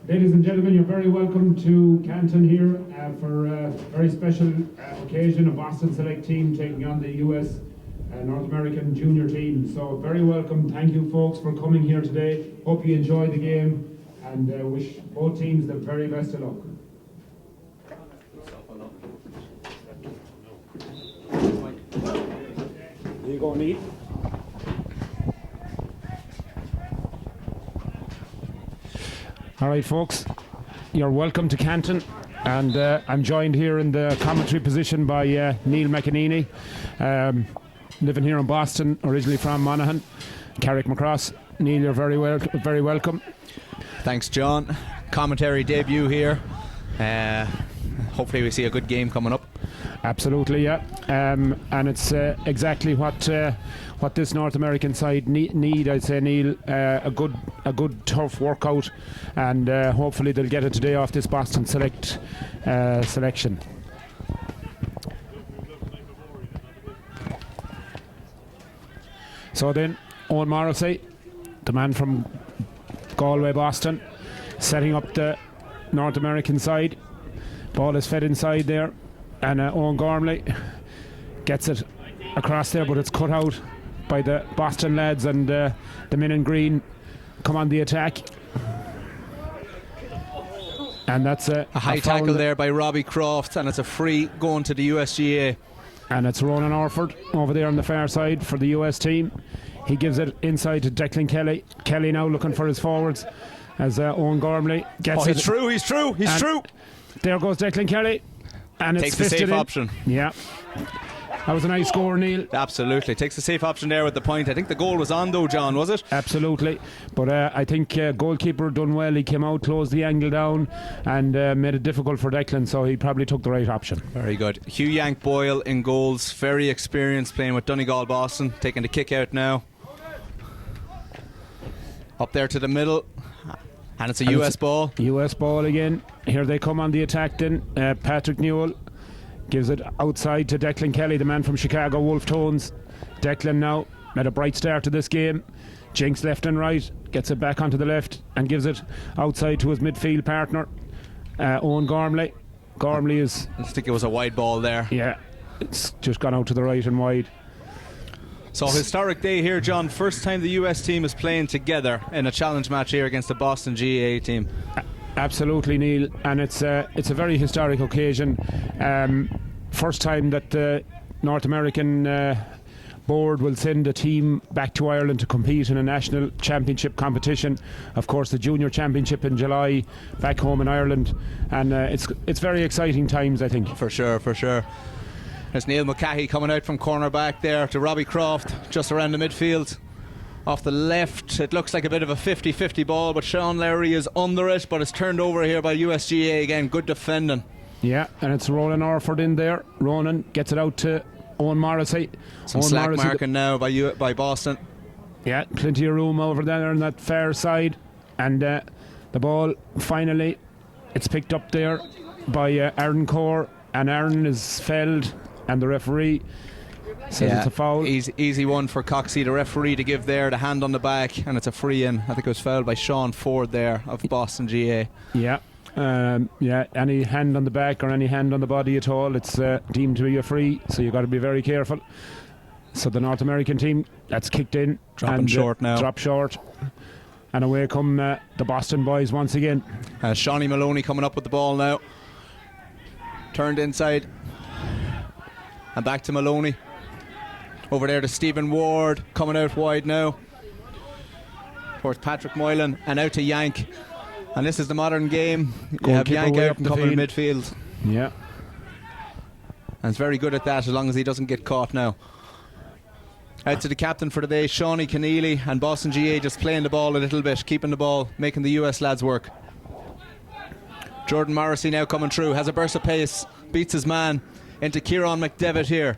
Ladies and gentlemen, you're very welcome to Canton here for a very special occasion, a Boston Select team taking on the US North American Junior team. So very welcome. Thank you folks for coming here today. Hope you enjoy the game and wish both teams the very best of luck. There you go, Neil. All right, folks, you're welcome to Canton, and I'm joined here in the commentary position by Neil McEnany, living here in Boston, originally from Monaghan. Carrick McCross. Neil, you're very welcome. Thanks, John. Commentary debut here. Hopefully we see a good game coming up. Absolutely, yeah. And it's exactly what this North American side need. I'd say, Neil, a good tough workout, and hopefully they'll get it today off this Boston Select selection. So then, Owen Morrissey, the man from Galway, Boston, setting up the North American side. Ball is fed inside there, and Owen Gormley gets it across there, but it's cut out by the Boston lads, and the men in green come on the attack. And that's a high tackle there by Robbie Croft, and it's a free going to the USGAA. And it's Ronan Orford over there on the far side for the US team. He gives it inside to Declan Kelly. Kelly now looking for his forwards as Owen Gormley gets it. He's through. There goes Declan Kelly. And takes the safe option. Yeah. That was a nice score, Neil. Absolutely. Takes the safe option there with the point. I think the goal was on though, John, was it? Absolutely. But I think goalkeeper done well. He came out, closed the angle down, and made it difficult for Declan, so he probably took the right option. Very good. Hugh Yank Boyle in goals. Very experienced, playing with Donegal Boston. Taking the kick out now. Up there to the middle. And it's a US ball. US ball again. Here they come on the attack then. Patrick Newell gives it outside to Declan Kelly, the man from Chicago Wolf Tones. Declan now made a bright start to this game. Jinks left and right, gets it back onto the left and gives it outside to his midfield partner, Owen Gormley. Gormley is... I think it was a wide ball there. Yeah, it's just gone out to the right and wide. So historic day here, John. First time the US team is playing together in a challenge match here against the Boston GAA team. Absolutely, Neil, and it's a very historic occasion. First time that the North American board will send a team back to Ireland to compete in a national championship competition. Of course, the junior championship in July back home in Ireland, and it's very exciting times, I think. For sure. There's Neil McCahey coming out from corner back there to Robbie Croft just around the midfield. Off the left, it looks like a bit of a 50-50 ball, but Sean Lowry is under it, but it's turned over here by USGA again. Good defending. Yeah, and it's Ronan Orford in there. Ronan gets it out to Owen Morrissey. Some Owen slack Morrissey marking now by Boston. Yeah, plenty of room over there on that far side. And the ball, finally, it's picked up there by Aaron Core, and Aaron is felled, and the referee says it's a foul. Easy one for Coxey, the referee, to give there, the hand on the back, and it's a free in. I think it was fouled by Sean Ford there of Boston GA. Yeah. Any hand on the back or any hand on the body at all, it's deemed to be a free, so you've got to be very careful. So the North American team, that's kicked in. Dropping short now. Drop short. And away come the Boston boys once again. Shawnee Maloney coming up with the ball now. Turned inside. And back to Maloney. Over there to Stephen Ward, coming out wide now. Towards Patrick Moylan, and out to Yank. And this is the modern game. You have Yank out and coming in midfield. Yeah. And it's very good at that, as long as he doesn't get caught now. Out to the captain for the day, Shawnee Keneally, and Boston GA just playing the ball a little bit, keeping the ball, making the US lads work. Jordan Morrissey now coming through, has a burst of pace, beats his man into Kieran McDevitt here.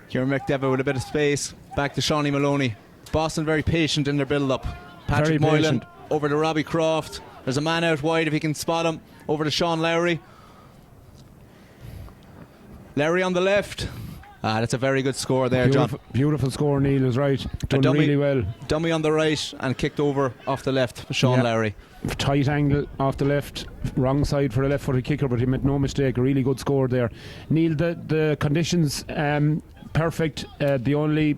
Kieran McDevitt with a bit of space, back to Shawnee Maloney. Boston very patient in their build-up. Patrick Moylan over to Robbie Croft. There's a man out wide if he can spot him. Over to Sean Lowry. Lowry on the left. That's a very good score there, Beautiful, John. beautiful score, Neil is right. Done really well. Dummy on the right and kicked over off the left, Sean Lowry. Tight angle off the left, wrong side for a left-footed kicker, but he made no mistake. A really good score there. Neil, the conditions perfect. The only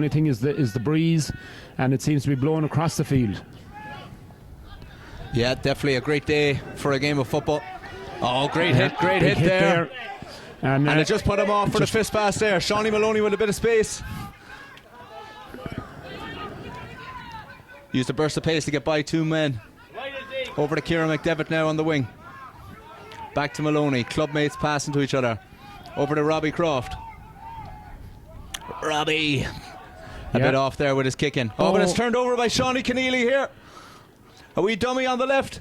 thing is the breeze, and it seems to be blowing across the field. Yeah, definitely a great day for a game of football. Oh, great hit there. And it just put him off for the fist pass there. Shawnee Maloney with a bit of space. Used a burst of pace to get by two men. Over to Kieran McDevitt now on the wing. Back to Maloney. Clubmates passing to each other. Over to Robbie Croft. Robbie. A bit off there with his kicking. Oh, but it's turned over by Shawnee Keneally here. A wee dummy on the left.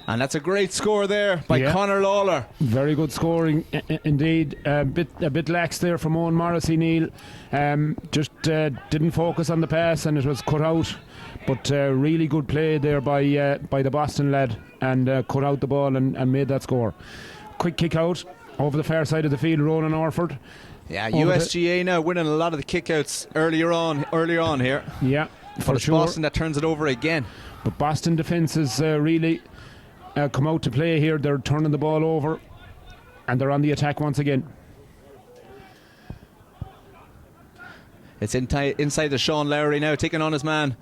And that's a great score there by Conor Lawler. Very good scoring indeed. A bit lax there from Owen Morrissey, Neil. Just didn't focus on the pass and it was cut out. But really good play there by the Boston lad, and cut out the ball and made that score. Quick kick out over the far side of the field, Ronan Orford. Yeah, USGA now winning a lot of the kickouts earlier on here. Yeah, but it's Boston that turns it over again. But Boston defence has really come out to play here. They're turning the ball over and they're on the attack once again. It's inside the Sean Lowry now, taking on his man.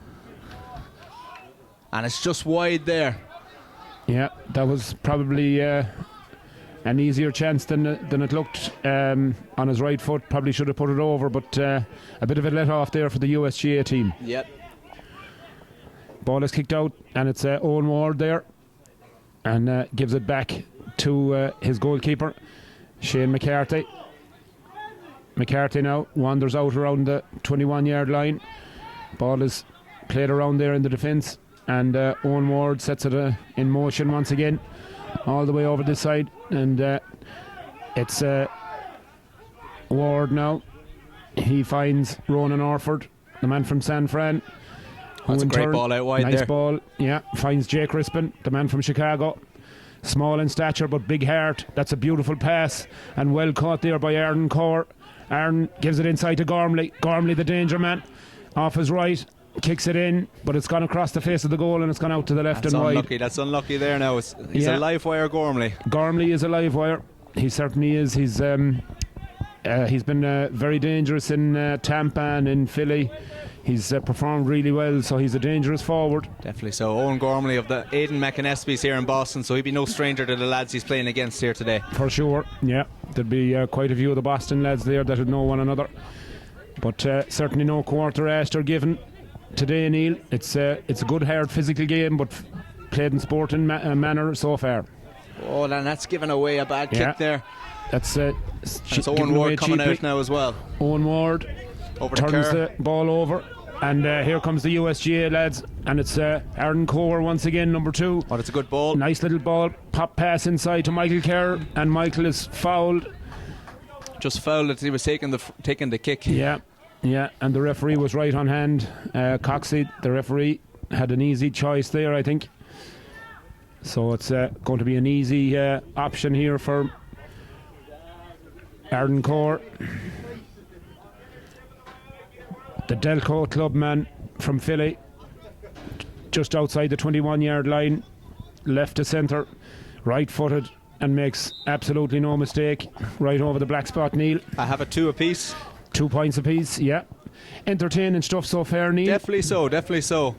And it's just wide there. Yeah, that was probably an easier chance than it looked on his right foot. Probably should have put it over, but a bit of a let off there for the USGA team. Yep. Ball is kicked out and it's Owen Ward there, and gives it back to his goalkeeper, Shane McCarthy. McCarthy now wanders out around the 21-yard line. Ball is played around there in the defence, and Owen Ward sets it in motion once again, all the way over this side, and it's Ward now. He finds Ronan Orford, the man from San Fran. That's a great ball out wide there. Nice ball, yeah. Finds Jake Crispin, the man from Chicago. Small in stature but big heart. That's a beautiful pass and well caught there by Aaron Corr. Aaron gives it inside to Gormley. Gormley, the danger man, off his right, kicks it in, but it's gone across the face of the goal and it's gone out to the left and wide. That's unlucky there now. He's a live wire, Gormley. Gormley is a live wire. He certainly is. He's been very dangerous in Tampa and in Philly. He's performed really well, so he's a dangerous forward. Definitely so. Owen Gormley of the Aidan McInespy's here in Boston, so he'd be no stranger to the lads he's playing against here today. For sure, yeah. There'd be quite a few of the Boston lads there that would know one another. But certainly no quarter asked or given today, Neil. It's a good, hard, physical game, but played in sporting manner so far. Oh, and that's given away a bad kick there. That's Owen Ward coming out now as well. Owen Ward turns the ball over, and here comes the USGA lads, and it's Aaron Corr once again, number 2. Oh, it's a good ball. Nice little ball, pop pass inside to Michael Kerr, and Michael is fouled. Just fouled as he was taking the kick. Yeah, and the referee was right on hand. Coxey, the referee, had an easy choice there, I think. So it's going to be an easy option here for Aaron Corr. The Delco club man from Philly, just outside the 21-yard line, left to centre, right-footed, and makes absolutely no mistake, right over the black spot, Neil. I have a 2 apiece. 2 points apiece, yeah. Entertaining stuff so far, Neil. Definitely so.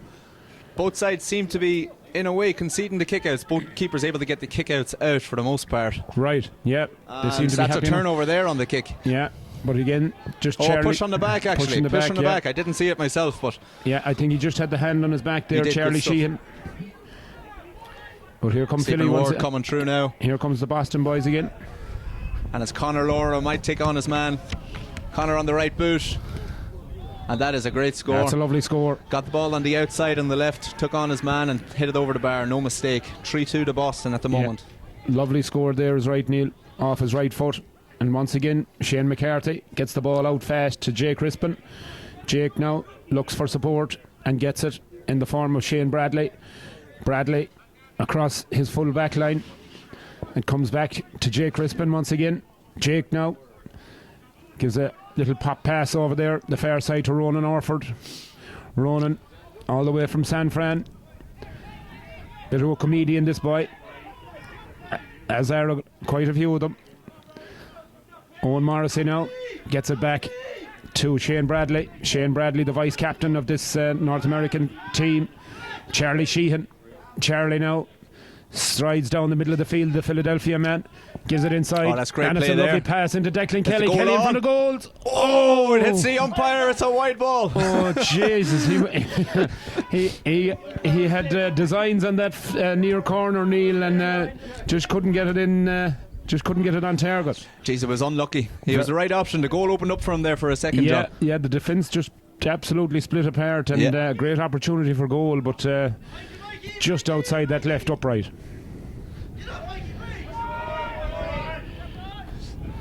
Both sides seem to be, in a way, conceding the kickouts. Both keepers able to get the kickouts out for the most part. Right, yeah. They seem to that's a turnover there on the kick. Yeah. But again, just Charlie push on the back, actually. Push on the back. I didn't see it myself, but yeah, I think he just had the hand on his back there, Charlie Sheehan. But here comes Philly Ward coming through now. Here comes the Boston boys again. And it's Conor Laura might take on his man. Conor on the right boot. And that is a great score. That's a lovely score. Got the ball on the outside on the left, took on his man and hit it over the bar, no mistake. 3-2 to Boston at the moment. Lovely score there is right, Neil, off his right foot. And once again, Shane McCarthy gets the ball out fast to Jake Crispin. Jake now looks for support and gets it in the form of Shane Bradley. Bradley across his full back line. It comes back to Jake Crispin once again. Jake now gives a little pop pass over there, the far side to Ronan Orford. Ronan, all the way from San Fran. Bit of a comedian, this boy. As are quite a few of them. Owen Morrissey now gets it back to Shane Bradley. Shane Bradley, the vice captain of this North American team. Charlie Sheehan. Charlie now strides down the middle of the field, the Philadelphia man. Gives it inside. Oh, that's great and play it's a lovely there. pass into Declan It's Kelly. a goal Kelly in on. front of goals. Oh, it hits the umpire. It's a wide ball. Oh Jesus! He had designs on that near corner, Neil, and just couldn't get it in. Just couldn't get it on target. Jeez, it was unlucky. He was the right option. The goal opened up for him there for a second. Yeah, John. yeah. The defence just absolutely split apart, and great opportunity for goal, but just outside that left upright.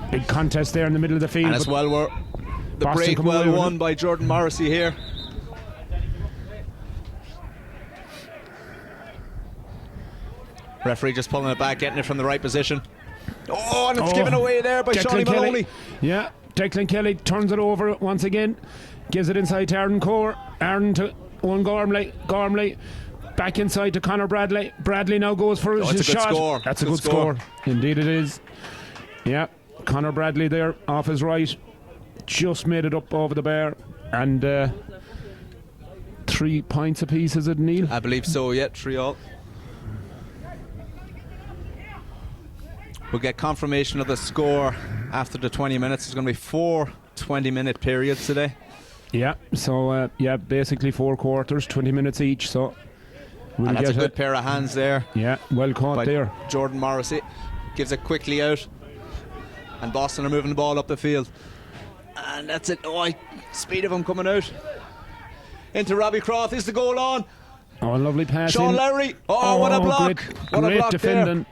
Big contest there in the middle of the field. And as well, the Boston break come away well with won it. by Jordan Morrissey here. Referee just pulling it back, getting it from the right position. Oh, and it's given away there by Shawnee Kelly. Maloney. Yeah, Declan Kelly turns it over once again, gives it inside to Aaron Core. Aaron to Owen Gormley. Gormley back inside to Conor Bradley. Bradley now goes for his it's a good shot. score. That's a Good good score. score. Indeed it is. Yeah, Conor Bradley there off his right. Just made it up over the bar. And 3 points apiece, is it, Neil? I believe so, yeah, 3-all. We'll get confirmation of the score after the 20 minutes. There's going to be 4 20-minute periods today. Yeah, so basically 4 quarters, 20 minutes each. So we'll And that's a get good pair of hands there Yeah, well caught by there. Jordan Morrissey. Gives it quickly out. And Boston are moving the ball up the field. And that's it. Oh, speed of him coming out. Into Robbie Croft. Is the goal on? Oh, a lovely pass Sean in. Lowry. Oh, what a block. What a Great block defending.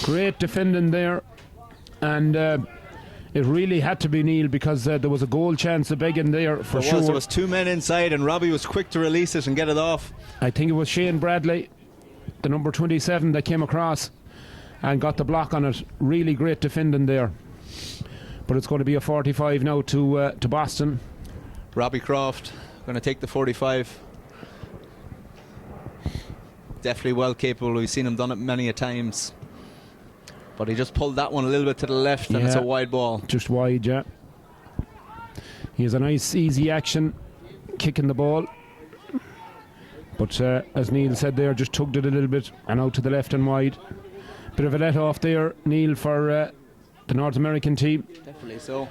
Great defending there. And it really had to be Neil, because there was a goal chance of begging there for there. sure. There was 2 men inside and Robbie was quick to release it and get it off. I think it was Shane Bradley, the number 27, that came across and got the block on it. Really great defending there. But it's going to be a 45 now to Boston. Robbie Croft going to take the 45. Definitely well capable. We've seen him done it many a times. But he just pulled that one a little bit to the left, and it's a wide ball. Just wide, yeah. He has a nice easy action kicking the ball. But as Neil said there, just tugged it a little bit and out to the left and wide. Bit of a let off there, Neil, for the North American team. Definitely so.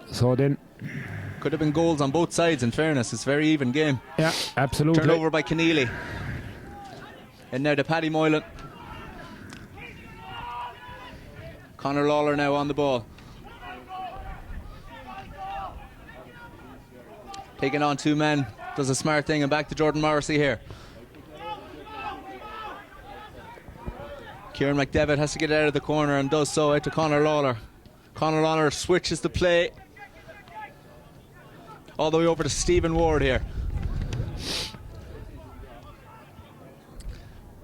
So then, Could have been goals on both sides, in fairness. It's a very even game. yeah, absolutely. Turned over by Keneally. And now to Paddy Moylan. Conor Lawler now on the ball. Taking on 2 men. Does a smart thing, and back to Jordan Morrissey here. Kieran McDevitt has to get out of the corner and does so, out to Conor Lawler. Conor Lawler switches the play all the way over to Stephen Ward here.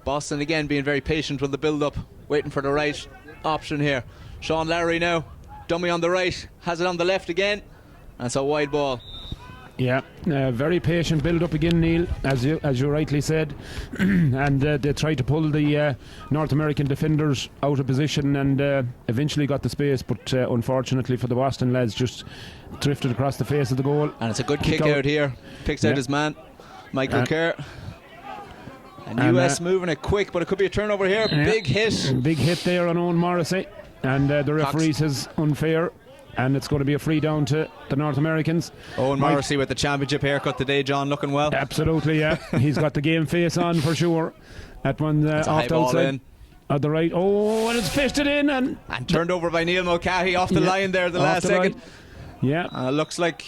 Boston again being very patient with the build-up, waiting for the right option here. Sean Lowry now, dummy on the right, has it on the left again, and it's a wide ball. Yeah, very patient build up again, Neil, as you rightly said. And they tried to pull the North American defenders out of position and eventually got the space, but unfortunately for the Boston lads, just drifted across the face of the goal. And it's a good kick out here. Picks out his man, Michael Kerr. And US moving it quick, but it could be a turnover here. Big hit. Big hit there on Owen Morrissey. And the referee says unfair. And it's going to be a free down to the North Americans. Owen Morrissey with the championship haircut today, John, looking well. Absolutely, yeah. He's got the game face on for sure. That one off the outside of the right. Oh, and it's fished it in and turned over by Neil Mulcahy off the line there the last second. Line. Yeah. Looks like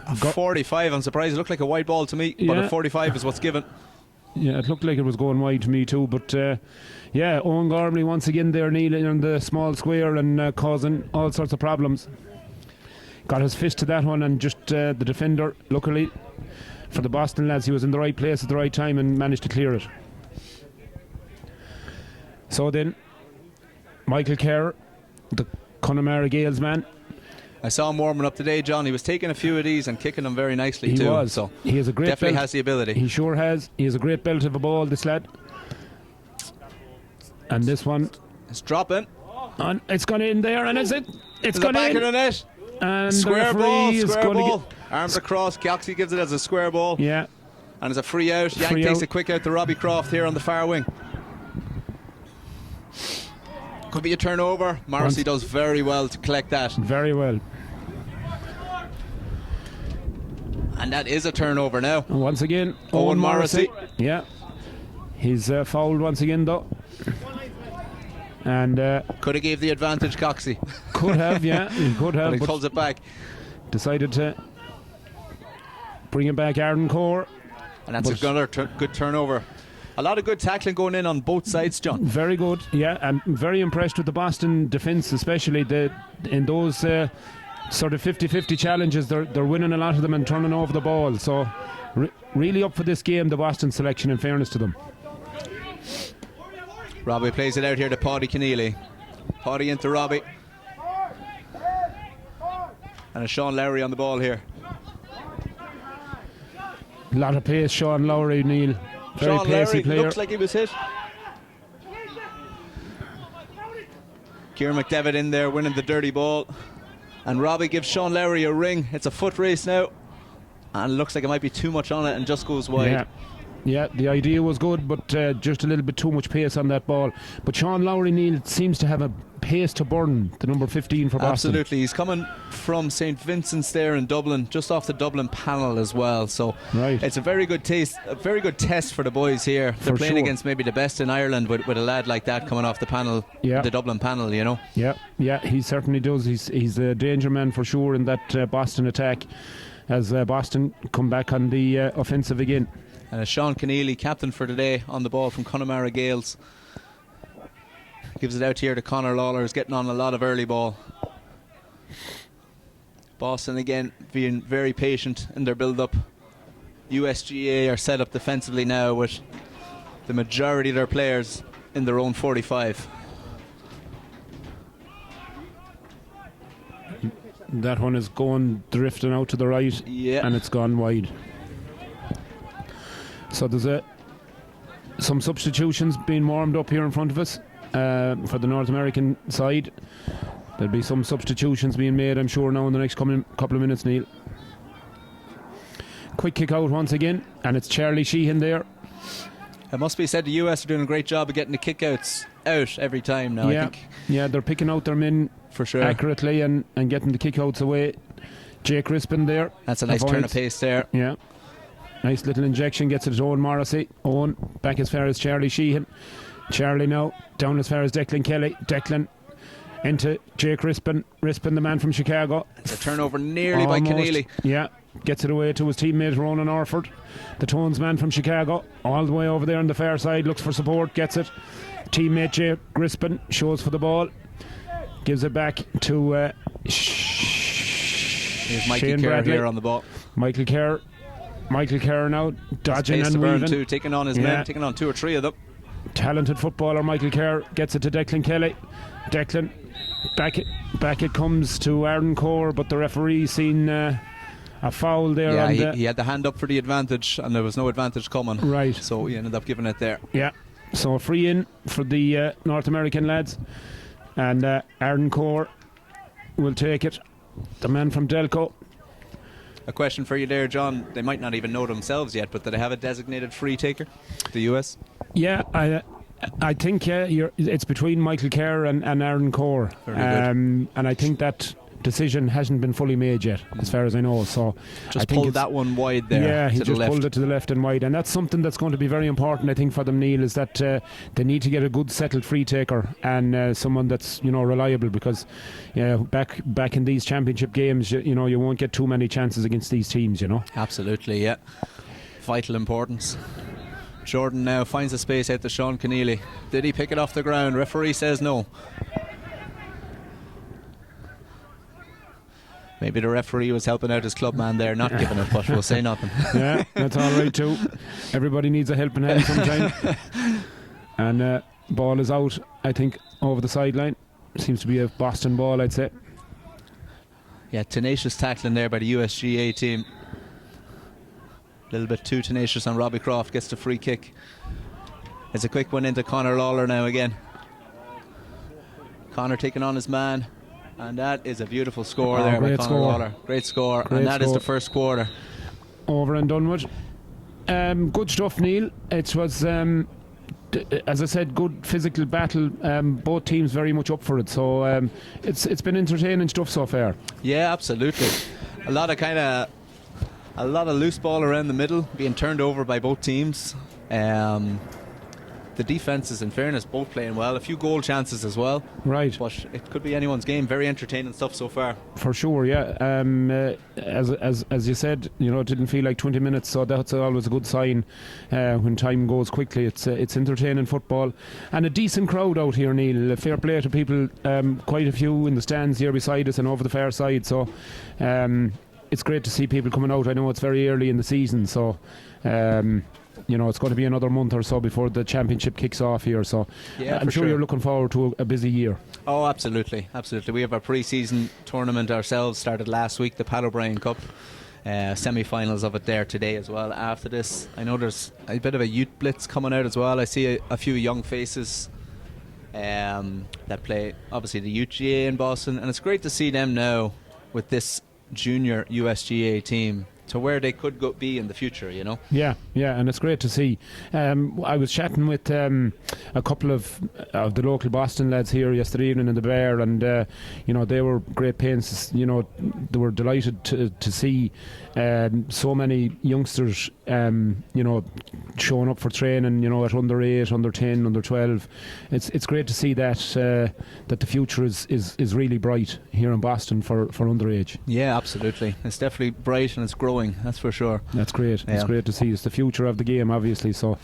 a 45. I'm surprised. It looked like a wide ball to me, but a 45 is what's given. Yeah, it looked like it was going wide to me too, but Owen Gormley once again there, kneeling in the small square and causing all sorts of problems. Got his fist to that one, and just the defender, luckily for the Boston lads, he was in the right place at the right time and managed to clear it. So So then, Michael Kerr, the Connemara Gales man. I saw him warming up today, John. He was taking a few of these and kicking them very nicely He too. was. So he has a great definitely belt. has the ability. He sure has. He has a great belt of a ball, this lad. And this one, It's dropping. and it's gone in there, and it's gone back in. of the net. And Square the ball, referee is square going ball. to Arms across. Galaxy gives it as a square ball. yeah. And it's a free out. Yank Free takes out. it quick out to Robbie Croft here on the far wing. Could be a turnover. Morrissey does very well to collect that. Very well. And that is a turnover now. And once again, Owen Morrissey. Yeah. He's fouled once again, though. And Could have gave the advantage, Coxey. could have, yeah. He could have, But he but pulls it back. decided to bring it back, Arden Core. And that's But- another good turnover. A lot of good tackling going in on both sides, John. Very good, yeah. I'm very impressed with the Boston defence, especially in those sort of 50-50 challenges. They're winning a lot of them and turning over the ball. So really up for this game, the Boston selection, in fairness to them. Robbie plays it out here to Paddy Keneally. Paddy into Robbie. And it's Sean Lowry on the ball here. A lot of pace, Sean Lowry, Neil. Very Sean pacey Lowry player. looks like he was hit. Kieran McDevitt in there winning the dirty ball. And Robbie gives Sean Lowry a ring. It's a foot race now. And it looks like it might be too much on it and just goes wide. Yeah, the idea was good, but just a little bit too much pace on that ball. But Sean Lowry, Neil, seems to have a pace to burn, the number 15 for Boston. Absolutely. He's coming from St. Vincent's there in Dublin, just off the Dublin panel as well. So Right. it's a very good test for the boys here. They're For playing sure. against maybe the best in Ireland with a lad like that coming off the panel, Yeah. the Dublin panel, you know. Yeah, he certainly does. He's a danger man for sure in that Boston attack, as Boston come back on the offensive again. And it's Sean Keneally, captain for today, on the ball from Connemara Gales. Gives it out here to Conor Lawler, who's getting on a lot of early ball. Boston again being very patient in their build-up. USGAA are set up defensively now with the majority of their players in their own 45. That one is going drifting out to the right, Yeah. and it's gone wide. So there's some substitutions being warmed up here in front of us for the North American side. There'll be some substitutions being made, I'm sure, now in the next couple of minutes, Neil. Quick kick out once again, and it's Charlie Sheehan there. It must be said the US are doing a great job of getting the kickouts out every time now, I think. Yeah, they're picking out their men For sure. accurately and getting the kickouts away. Jake Crispin there. That's a nice turn of pace there. Yeah. Nice little injection, gets it to Owen Morrissey. Owen back as far as Charlie Sheehan. Charlie now down as far as Declan Kelly. Declan into Jake Rispin. Rispin, the man from Chicago. It's a turnover nearly by Almost. Keneally. Yeah, gets it away to his teammate Ronan Orford, the Tones man from Chicago. All the way over there on the far side, looks for support, gets it. Teammate Jake Rispin shows for the ball. Gives it back to Here's Mikey Shane Kerr Bradley. here on the ball. Michael Kerr now dodging Pace and to burn weaving. too, taking on his Yeah. men, taking on two or three of them. Talented footballer Michael Kerr gets it to Declan Kelly. Declan back it comes to Arden Core, but the referee seen a foul there. Yeah, on he had the hand up for the advantage, and there was no advantage coming. Right. So he ended up giving it there. Yeah, so a free in for the North American lads, and Arden Core will take it. The man from Delco. A question for you there, John. They might not even know themselves yet, but do they have a designated free taker? The US? Yeah, I think it's between Michael Kerr and Aaron Core, Very good. and I think that decision hasn't been fully made yet, as far as I know. So I Just think pulled it's- that one wide there. Yeah, he to just the left. pulled it to the left and wide, and that's something that's going to be very important, I think, for them, Neil, is that they need to get a good settled free taker and someone that's reliable, because back in these championship games, you won't get too many chances against these teams. Absolutely, yeah. Vital importance. Jordan now finds a space out to Sean Keneally. Did he pick it off the ground? Referee says no. Maybe the referee was helping out his club man there, not giving it, but we'll say nothing. Yeah, that's all right too. Everybody needs a helping hand sometime. And Ball is out, I think, over the sideline. Seems to be a Boston ball, I'd say. Yeah, tenacious tackling there by the USGA team. A little bit too tenacious on Robbie Croft. Gets the free kick. It's a quick one into Conor Lawler now again. Conor taking on his man. And that is a beautiful score there by Conor Lawler. Great score. And that is the first quarter. Over and done with. Good stuff, Neil. It was, as I said, good physical battle. Both teams very much up for it. So it's been entertaining stuff so far. Yeah, absolutely. A lot of loose ball around the middle being turned over by both teams. The defenses, in fairness, both playing well. A few goal chances as well. Right. But it could be anyone's game. Very entertaining stuff so far. For sure, yeah. As you said, it didn't feel like 20 minutes, so that's always a good sign when time goes quickly. It's entertaining football. And a decent crowd out here, Neil. Fair play to people. Quite a few in the stands here beside us and over the far side. So it's great to see people coming out. I know it's very early in the season, so it's going to be another month or so before the championship kicks off here. So yeah, I'm sure you're looking forward to a busy year. Oh, absolutely. We have our pre-season tournament ourselves, started last week, the Pat O'Brien Cup. Semi-finals of it there today as well. After this, I know there's a bit of a youth blitz coming out as well. I see a few young faces that play, obviously, the USGAA in Boston, and it's great to see them now with this junior USGAA team to where they could be in the future, Yeah, and it's great to see. I was chatting with a couple of the local Boston lads here yesterday evening in the bar, and they were great pains. They were delighted to see so many youngsters showing up for training, at under 8, under 10, under 12. It's great to see that the future is really bright here in Boston for underage. Yeah, absolutely. It's definitely bright and it's growing. That's for sure. That's great. Yeah. It's great to see. It's the future of the game, obviously. So,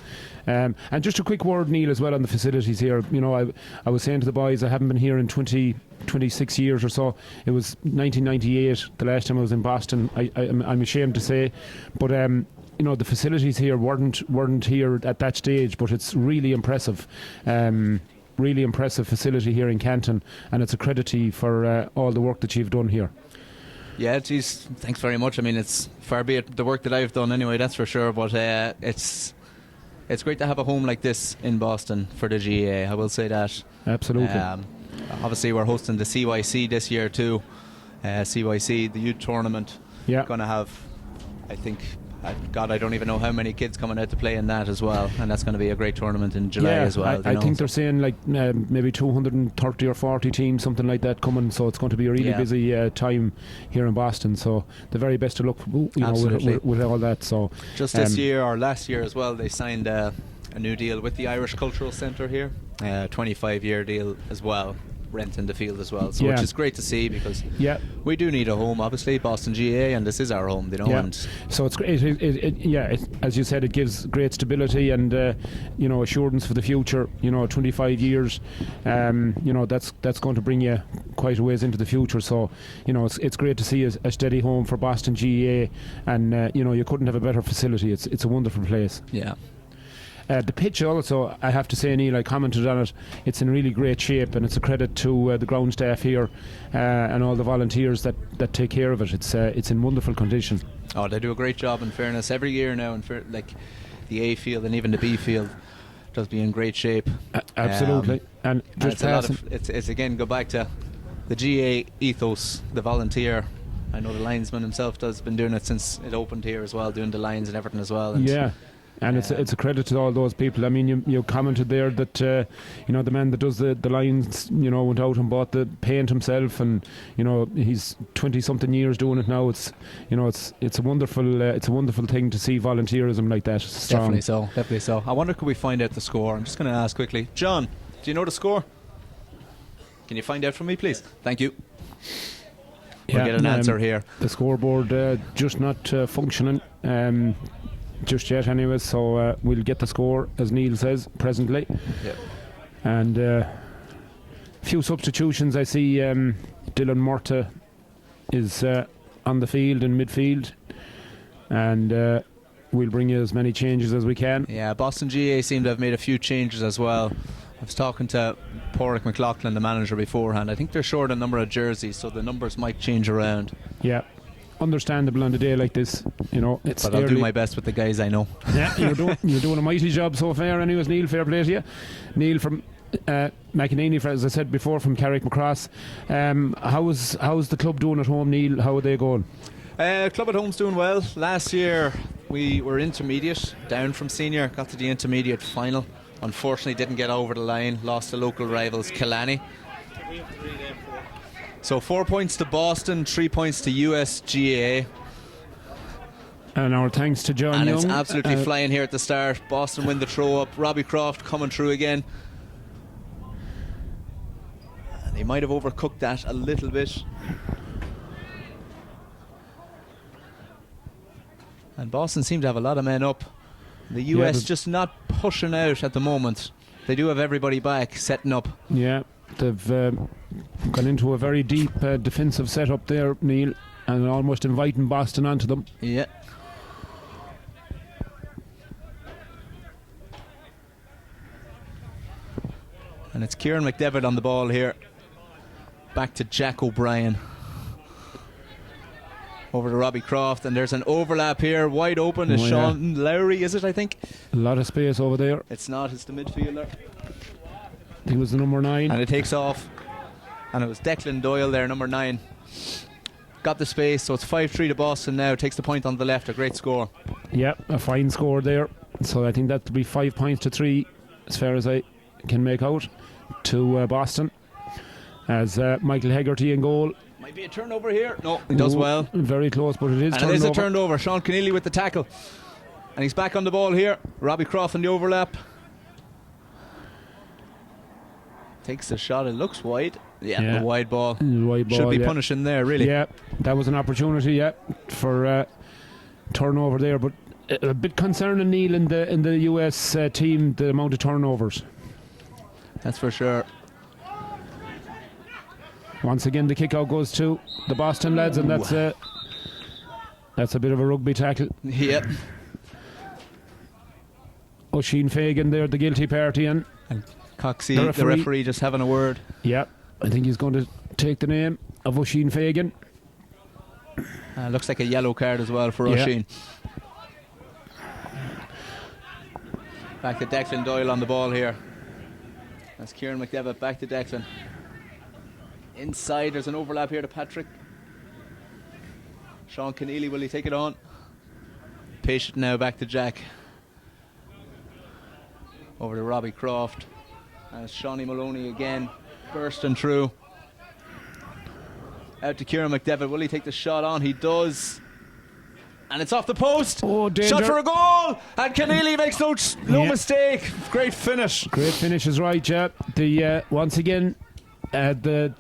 and just a quick word, Neil, as well on the facilities here. I was saying to the boys, I haven't been here in 26 years or so. It was 1998 the last time I was in Boston. I'm ashamed to say, but the facilities here weren't here at that stage, but it's really impressive. Really impressive facility here in Canton, and it's a credit to you for all the work that you've done here. Yeah, geez, thanks very much. I mean, it's far be it the work that I've done anyway, that's for sure, but it's great to have a home like this in Boston for the GAA, I will say that. Absolutely. Obviously, we're hosting the CYC this year too. CYC, the youth tournament. Yeah. Going to have, I think, God, I don't even know how many kids coming out to play in that as well, and that's going to be a great tournament in July as well. I think they're saying maybe 230 or 40 teams, something like that, coming, so it's going to be a really busy time here in Boston. So the very best of luck, with all that. So just this year or last year as well, they signed a new deal with the Irish Cultural Centre here, 25-year deal as well. Renting the field as well, so which is great to see, because we do need a home, obviously, Boston GAA, and this is our home, And so it's great. As you said, it gives great stability and assurance for the future. 25 years, that's going to bring you quite a ways into the future. So it's great to see a steady home for Boston GAA, and you couldn't have a better facility. It's a wonderful place. Yeah. The pitch also, I have to say, Neil, I commented on it, it's in really great shape, and it's a credit to the ground staff here and all the volunteers that take care of it. It's in wonderful condition. Oh, they do a great job, in fairness. Every year now, like the A field and even the B field does be in great shape. Absolutely. And just it's again, go back to the GA ethos, the volunteer. I know the linesman himself has been doing it since it opened here as well, doing the lines and everything as well. And and it's a credit to all those people. I mean, you commented there that the man that does the lines, went out and bought the paint himself, and he's 20-something years doing it now. It's a wonderful thing to see volunteerism like that. Strong. Definitely so. I wonder, could we find out the score? I'm just going to ask quickly. John, do you know the score? Can you find out for me, please? Thank you. We'll get an answer here. The scoreboard just not functioning. Just yet anyway, so we'll get the score, as Neil says, presently. Yep. And a few substitutions. I see Dylan Murta is on the field in midfield, and we'll bring you as many changes as we can. Yeah, Boston GAA seem to have made a few changes as well. I was talking to Porrick McLaughlin, the manager, beforehand. I think they're short a number of jerseys, so the numbers might change around. Yeah, understandable on a day like this. You know, it's But I'll do my best with the guys I know. Yeah, you're doing a mighty job so far. Anyways, Neil, fair play to you. Neil from McEnany, as I said before, from Carrickmacross. How's the club doing at home, Neil? How are they going? Club at home's doing well. Last year we were intermediate, down from senior, got to the intermediate final. Unfortunately didn't get over the line, lost to local rivals Killarney. So 4 points to Boston, 3 points to USGAA. And our thanks to John And Young. it's absolutely flying here at the start. Boston win the throw up. Robbie Croft coming through again. And they might have overcooked that a little bit. And Boston seem to have a lot of men up. The US just not pushing out at the moment. They do have everybody back, setting up. Yeah, they've gone into a very deep defensive setup there, Neil, and almost inviting Boston onto them. Yeah. And it's Kieran McDevitt on the ball here. Back to Jack O'Brien. Over to Robbie Croft, and there's an overlap here, wide open is Sean Lowry, is it, I think? A lot of space over there. It's not, it's the midfielder. He was the number 9. And it takes off. And it was Declan Doyle there, number 9. Got the space, so it's 5-3 to Boston now. Takes the point on the left, a great score. Yeah, a fine score there. So I think that'll be 5 points to 3, as far as I can make out, to Boston. As Michael Hegarty in goal. Might be a turnover here. No, he does well. Very close, but it is. And it is a turnover. Sean Keneally with the tackle. And he's back on the ball here. Robbie Croft on the overlap. Takes the shot. It looks wide. Yeah, the wide ball. Should be punishing there, really. Yeah, that was an opportunity, for turnover there. But a bit concerning, Neil, in the US team, the amount of turnovers. That's for sure. Once again, the kick out goes to the Boston lads, and that's a bit of a rugby tackle. Yep. Oisin Fagan there, the guilty party, and Coxey, the referee, just having a word. Yeah, I think he's going to take the name of Oisin Fagan. Looks like a yellow card as well for Oisin. Back to Declan Doyle on the ball here. That's Kieran McDevitt, back to Declan. Inside, there's an overlap here to Patrick. Sean Keneally, will he take it on? Patient now, back to Jack. Over to Robbie Croft. And Shawnee Maloney again, bursting through. Out to Kieran McDevitt, will he take the shot on? He does. And it's off the post. Oh, danger. Shot for a goal. And Keneally makes no mistake. Great finish. Great finish is right, yeah. The once again, the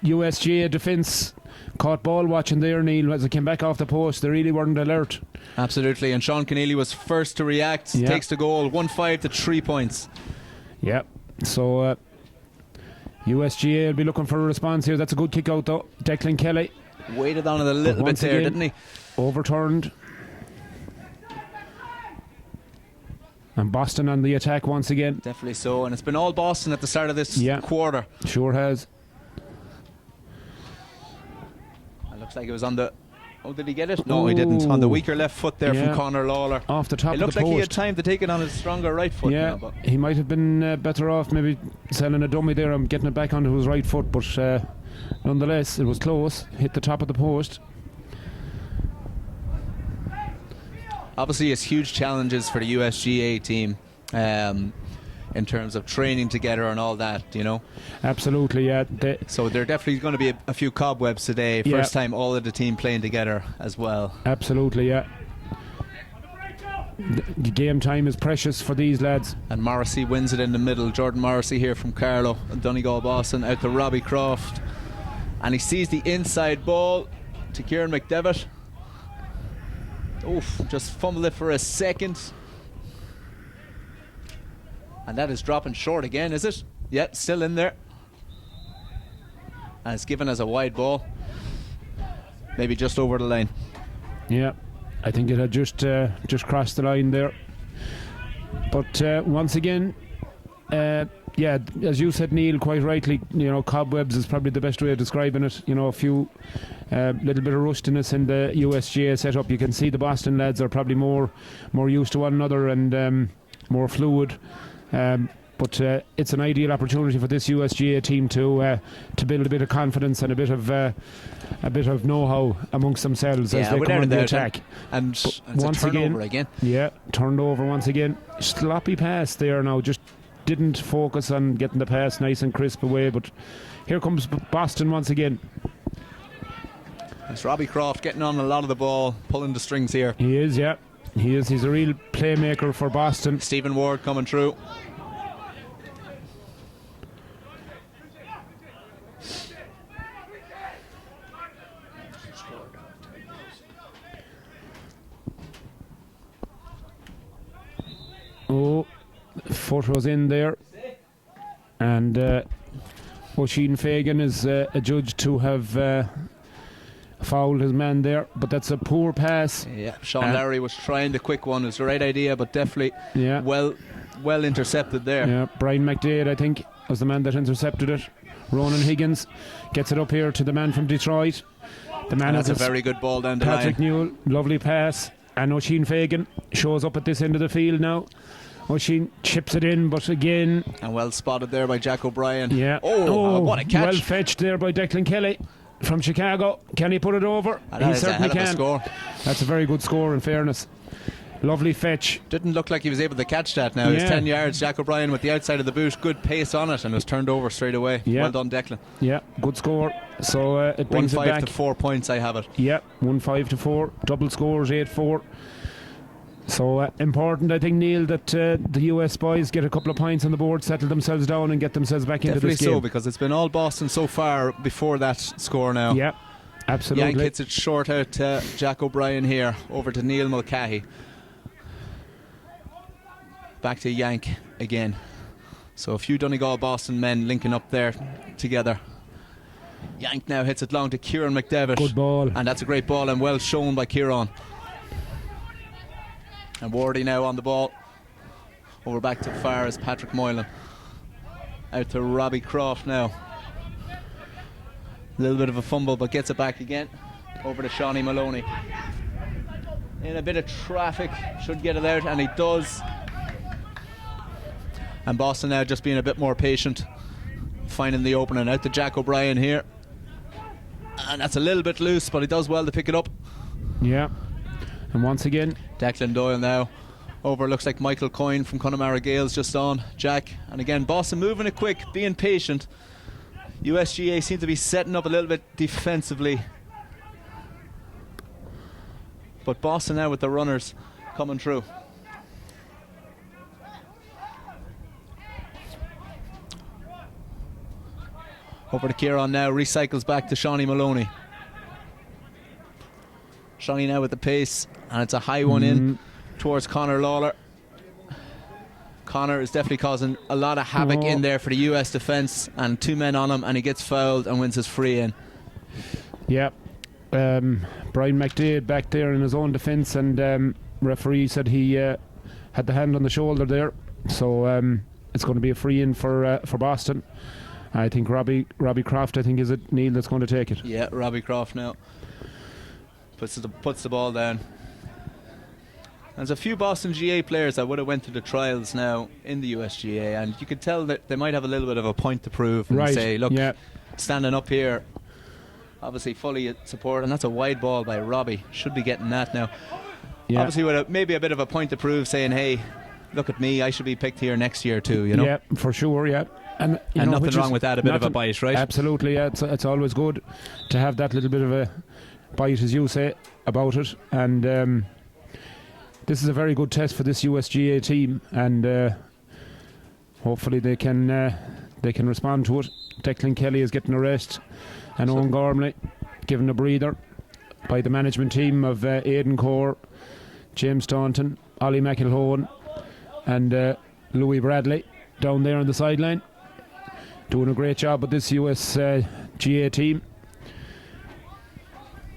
USGA defence caught ball watching there, Neil, as it came back off the post. They really weren't alert. Absolutely, and Sean Keneally was first to react. Takes the goal, 1-5 to 3 points. Yeah, so USGA will be looking for a response here. That's a good kick out though. Declan Kelly waited on it a little bit there, didn't he? Overturned. And Boston on the attack once again. Definitely so, and it's been all Boston at the start of this quarter. Sure has. Looks like it was on the... Oh, did he get it? No, he didn't. On the weaker left foot there from Conor Lawler. Off the top of the post. It looks like he had time to take it on his stronger right foot now. But he might have been better off maybe selling a dummy there and getting it back onto his right foot, but nonetheless, it was close. Hit the top of the post. Obviously, it's huge challenges for the USGA team. In terms of training together and all that, you know. Absolutely, yeah. So there definitely going to be a few cobwebs today. First time all of the team playing together as well. Absolutely, yeah. The game time is precious for these lads. And Morrissey wins it in the middle. Jordan Morrissey here from Carlow, Donegal, Boston, out to Robbie Croft. And he sees the inside ball to Kieran McDevitt. Oof, just fumbled it for a second. And that is dropping short again, is it? Yeah, still in there. And it's given as a wide ball. Maybe just over the line. Yeah, I think it had just crossed the line there. But once again, yeah, as you said, Neil, quite rightly, cobwebs is probably the best way of describing it. A few little bit of rustiness in the USGA setup. You can see the Boston lads are probably more used to one another and more fluid. But it's an ideal opportunity for this USGA team to build a bit of confidence and a bit of know-how amongst themselves as they come on the attack. And once again, yeah, turned over once again. Sloppy pass there now, just didn't focus on getting the pass nice and crisp away. But here comes Boston once again. It's Robbie Croft getting on a lot of the ball, pulling the strings here. He is, yeah. He is. He's a real playmaker for Boston. Stephen Ward coming through. Oh, foot was in there, and Oisin Fagan is adjudged to have fouled his man there, but that's a poor pass. Yeah, Sean Lowry was trying the quick one. It was the right idea, but definitely well intercepted there. Yeah, Brian McDade, I think, was the man that intercepted it. Ronan Higgins gets it up here to the man from Detroit. The man that's a very good ball down the Patrick line. Newell, lovely pass, and Oisin Fagan shows up at this end of the field now. Oisin chips it in, but again, and well spotted there by Jack O'Brien. Yeah. Oh, what a catch! Well fetched there by Declan Kelly from Chicago. Can he put it over? He certainly can. Score. That's a very good score, in fairness. Lovely fetch. Didn't look like he was able to catch that now. It's 10 yards. Jack O'Brien with the outside of the boot. Good pace on it, and it was turned over straight away. Yeah. Well done, Declan. Yeah, good score. So it brings 1-5 it back to 4 points. I have it. Yeah, 1-5 to 4. Double scores, 8-4. So important, I think, Neil, that the US boys get a couple of points on the board, settle themselves down and get themselves back into this game. Definitely so, because it's been all Boston so far before that score now. Yeah, absolutely. Yank hits it short out to Jack O'Brien here, over to Neil Mulcahy. Back to Yank again. So a few Donegal Boston men linking up there together. Yank now hits it long to Kieran McDevitt. Good ball. And that's a great ball and well shown by Kieran. And Wardy now on the ball. Over back to far as Patrick Moylan. Out to Robbie Croft now. A little bit of a fumble, but gets it back again. Over to Shawnee Maloney. In a bit of traffic, should get it out, and he does. And Boston now just being a bit more patient, finding the opening. Out to Jack O'Brien here. And that's a little bit loose, but he does well to pick it up. Yeah. And once again, Declan Doyle now over. Looks like Michael Coyne from Connemara Gales just on Jack. And again, Boston moving it quick, being patient. USGA seem to be setting up a little bit defensively, but Boston now with the runners coming through. Over to Kieran now, recycles back to Shawnee Maloney. Shawnee now with the pace, and it's a high one in towards Conor Lawler. Conor is definitely causing a lot of havoc in there for the US defence, and 2 men on him, and he gets fouled and wins his free in. Yeah. Brian McDade back there in his own defence, and referee said he had the hand on the shoulder there, so it's going to be a free in for Boston. I think Robbie Croft, I think, is it Neil that's going to take it. Yeah, Robbie Croft now puts the ball down. There's a few Boston GA players that would have went to the trials now in the USGA, and you could tell that they might have a little bit of a point to prove and say, look, standing up here, obviously fully support, and that's a wide ball by Robbie. Should be getting that now. Yeah. Obviously with maybe a bit of a point to prove, saying, hey, look at me, I should be picked here next year too, you know? Yeah, for sure, yeah. And nothing wrong with that, a bit of a bite, right? Absolutely, yeah. It's always good to have that little bit of a bite, as you say, about it. And this is a very good test for this USGA team, and hopefully they can respond to it. Declan Kelly is getting a rest, and Owen Gormley given a breather by the management team of Aidan Core, James Staunton, Ollie McIlhone, and Louis Bradley down there on the sideline, doing a great job with this USGA team.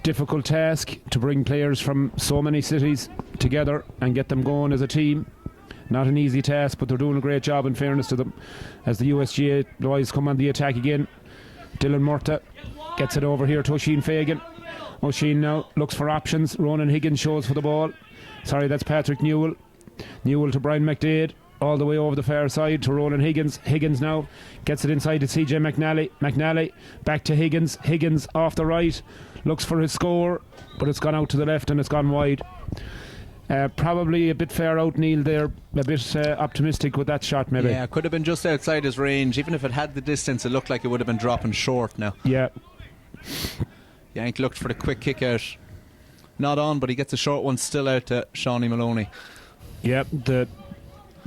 Difficult task to bring players from so many cities together and get them going as a team. Not an easy task, but they're doing a great job in fairness to them. As the USGA boys come on the attack again. Dylan Murta gets it over here to Oisin Fagan. Oisin now looks for options. Ronan Higgins shows for the ball. Sorry, that's Patrick Newell. Newell to Brian McDade. All the way over the far side to Ronan Higgins. Higgins now gets it inside to CJ McNally. McNally back to Higgins. Higgins off the right. Looks for his score, but it's gone out to the left and it's gone wide. Probably a bit fair out, Neil, there. A bit optimistic with that shot, maybe. Yeah, could have been just outside his range. Even if it had the distance, it looked like it would have been dropping short now. Yeah. Yank looked for the quick kick out. Not on, but he gets a short one still out to Shawnee Maloney. Yeah, the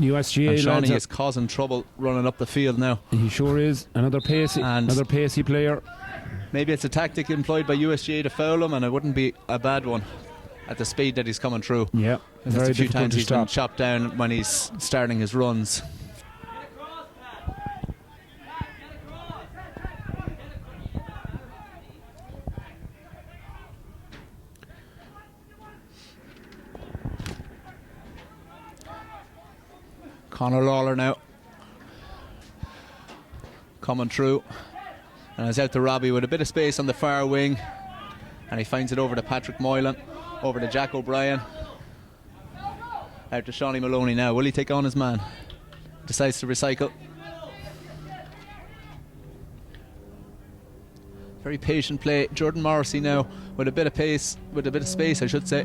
USGA and Shawnee lads is causing trouble running up the field now. He sure is. Another pacey player. Maybe it's a tactic employed by USGA to foul him, and it wouldn't be a bad one at the speed that he's coming through. Yeah, very a few times he's been chopped down when he's starting his runs. Conor Lawler now coming through, and it's out to Robbie with a bit of space on the far wing, and he finds it over to Patrick Moylan, over to Jack O'Brien, out to Shawnee Maloney now. Will he take on his man? Decides to recycle. Very patient play. Jordan Morrissey now with a bit of pace, with a bit of space, I should say.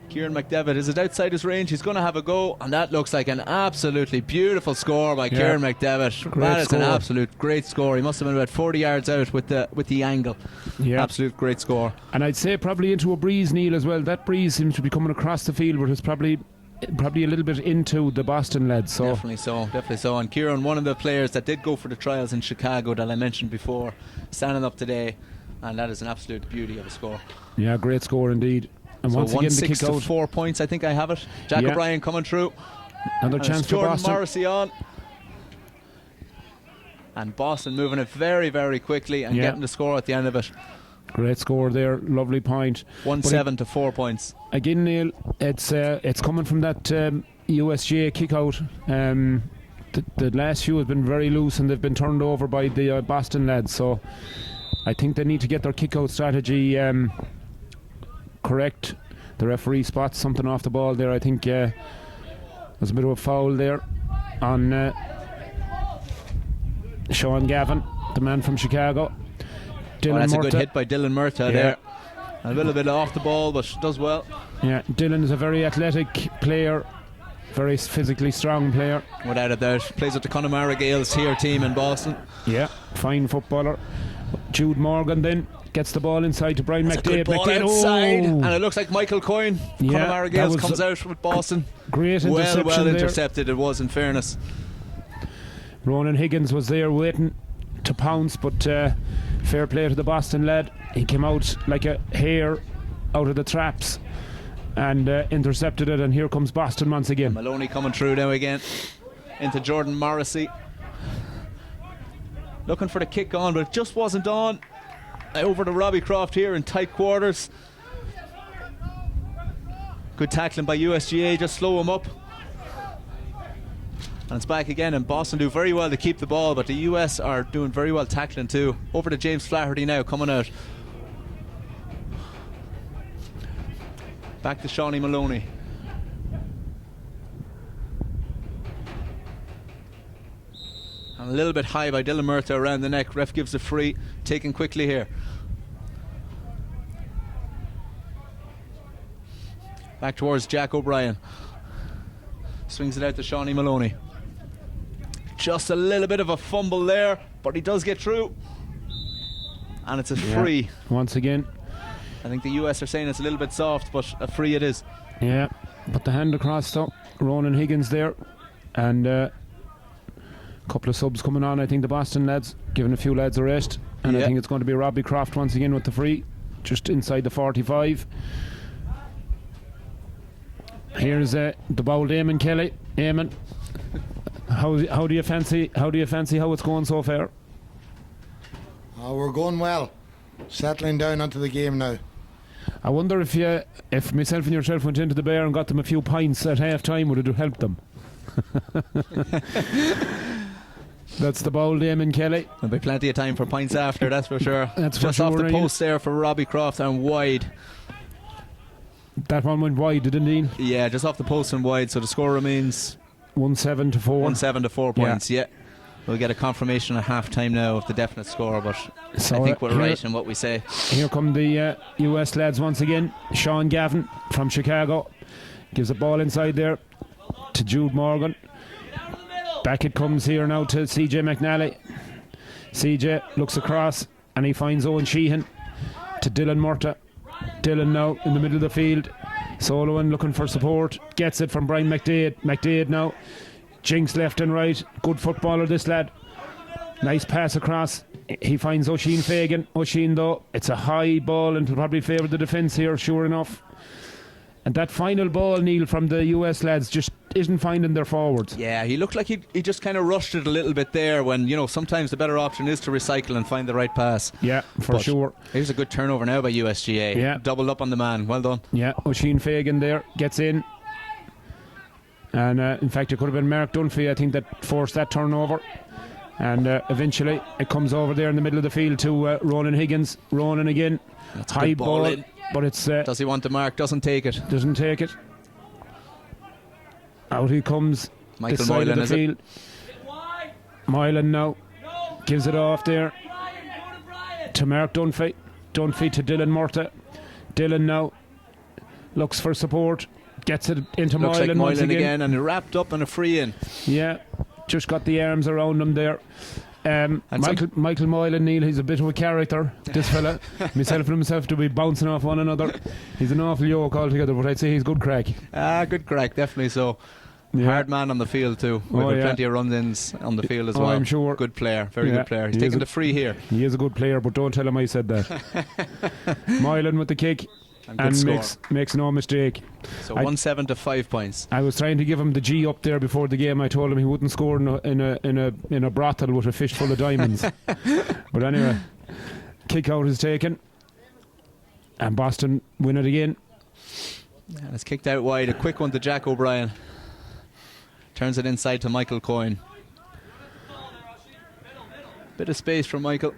Kieran McDevitt, is it outside his range? He's going to have a go, and that looks like an absolutely beautiful score by Kieran McDevitt. That is an absolute great score. He must have been about 40 yards out with the angle. Yeah. Absolute great score. And I'd say probably into a breeze, Neil, as well. That breeze seems to be coming across the field, but it's probably a little bit into the Boston lads. So. Definitely so. And Kieran, one of the players that did go for the trials in Chicago that I mentioned before, standing up today, and that is an absolute beauty of a score. Yeah, great score indeed. And so once again, the kick to 4 points, I think I have it. Jack O'Brien coming through. Another chance for Jordan Boston. Morrissey on. And Boston moving it very, very quickly and getting the score at the end of it. Great score there, lovely point. 1-7 to 4 points. Again, Neil, it's coming from that USGA kick out. The last few have been very loose and they've been turned over by the Boston lads. So I think they need to get their kick out strategy correct. The referee spots something off the ball there. I think there's a bit of a foul there on Sean Gavin, the man from Chicago. That's a good hit by Dylan Murta there. A little bit off the ball, but does well. Yeah, Dylan is a very athletic player, very physically strong player. Without a doubt. Plays with the Connemara Gales tier team in Boston. Yeah, fine footballer. Jude Morgan then gets the ball inside to Brian McDade. Outside, and it looks like Michael Coyne, Connemara Gales, comes out with Boston. Great interception. Well intercepted it was, in fairness. Ronan Higgins was there waiting to pounce, but fair play to the Boston lad. He came out like a hare out of the traps and intercepted it, and here comes Boston once again. Maloney coming through now again into Jordan Morrissey, looking for the kick on, but it just wasn't on. Over to Robbie Croft here in tight quarters. Good tackling by USGA, just slow him up. And it's back again, and Boston do very well to keep the ball, but the US are doing very well tackling too. Over to James Flaherty now, coming out. Back to Shawnee Maloney. And a little bit high by Dylan Murta around the neck. Ref gives a free, taken quickly here. Back towards Jack O'Brien. Swings it out to Shawnee Maloney. Just a little bit of a fumble there, but he does get through. And it's a free. Once again. I think the US are saying it's a little bit soft, but a free it is. Yeah, put the hand across though. Ronan Higgins there. And a couple of subs coming on. I think the Boston lads giving a few lads a rest. And I think it's going to be Robbie Croft once again with the free. Just inside the 45. Here's the bowled Eamon Kelly. Eamon, how do you fancy how it's going so far? We're going well, settling down onto the game now. I wonder if myself and yourself went into the bar and got them a few pints at half time, would it have helped them? That's the ball, Damon Kelly. There'll be plenty of time for points after, that's for sure. That's just for off sure, the post there for Robbie Croft and wide. That one went wide, didn't Neil? Yeah, just off the post and wide, so the score remains 1-7 to 4. 1-7 to 4 points, yeah. We'll get a confirmation at half time now of the definite score, but so I think we're right in what we say. Here come the US lads once again. Sean Gavin from Chicago gives a ball inside there to Jude Morgan. Back it comes here now to CJ McNally. CJ looks across and he finds Owen Sheehan to Dylan Murta. Dylan now in the middle of the field. Solowan looking for support. Gets it from Brian McDade. McDade now. Jinx left and right. Good footballer, this lad. Nice pass across. He finds Oisin Fagan. Oisin, though, it's a high ball and it'll probably favour the defence here, sure enough. And that final ball, Neil, from the US lads just isn't finding their forwards. Yeah, he looked like he just kind of rushed it a little bit there when, you know, sometimes the better option is to recycle and find the right pass. Yeah, for sure. Here's a good turnover now by USGA. Yeah. Doubled up on the man. Well done. Yeah, Oisin Fagan there gets in. And in fact, it could have been Mark Dunphy, I think, that forced that turnover. And eventually it comes over there in the middle of the field to Ronan Higgins. Ronan again. That's high ball in. But it's does he want the mark? Doesn't take it. Doesn't take it. Out he comes. Michael this side Moylan, of the field. Moylan now gives it off there to Mark Dunphy. Dunphy to Dylan Murta. Dylan now looks for support. Gets it into Looks Moylan like once Moylan again. and wrapped up in a free in. Yeah, just got the arms around him there. Michael Moylan, Neil, he's a bit of a character, this fella. Myself and himself to be bouncing off one another. He's an awful yoke altogether, but I'd say he's good crack. Good crack, definitely so. Yeah. Hard man on the field too. We've got plenty of run-ins on the field as well. I'm sure. Good player, very good player. He's taking the free here. He is a good player, but don't tell him I said that. Moylan with the kick and makes no mistake. So 1-7 to 5 points. I was trying to give him the G up there before the game. I told him he wouldn't score in a brothel with a fish full of diamonds. But anyway, kick out is taken, and Boston win it again. And it's kicked out wide. A quick one to Jack O'Brien. Turns it inside to Michael Coyne. Bit of space for Michael.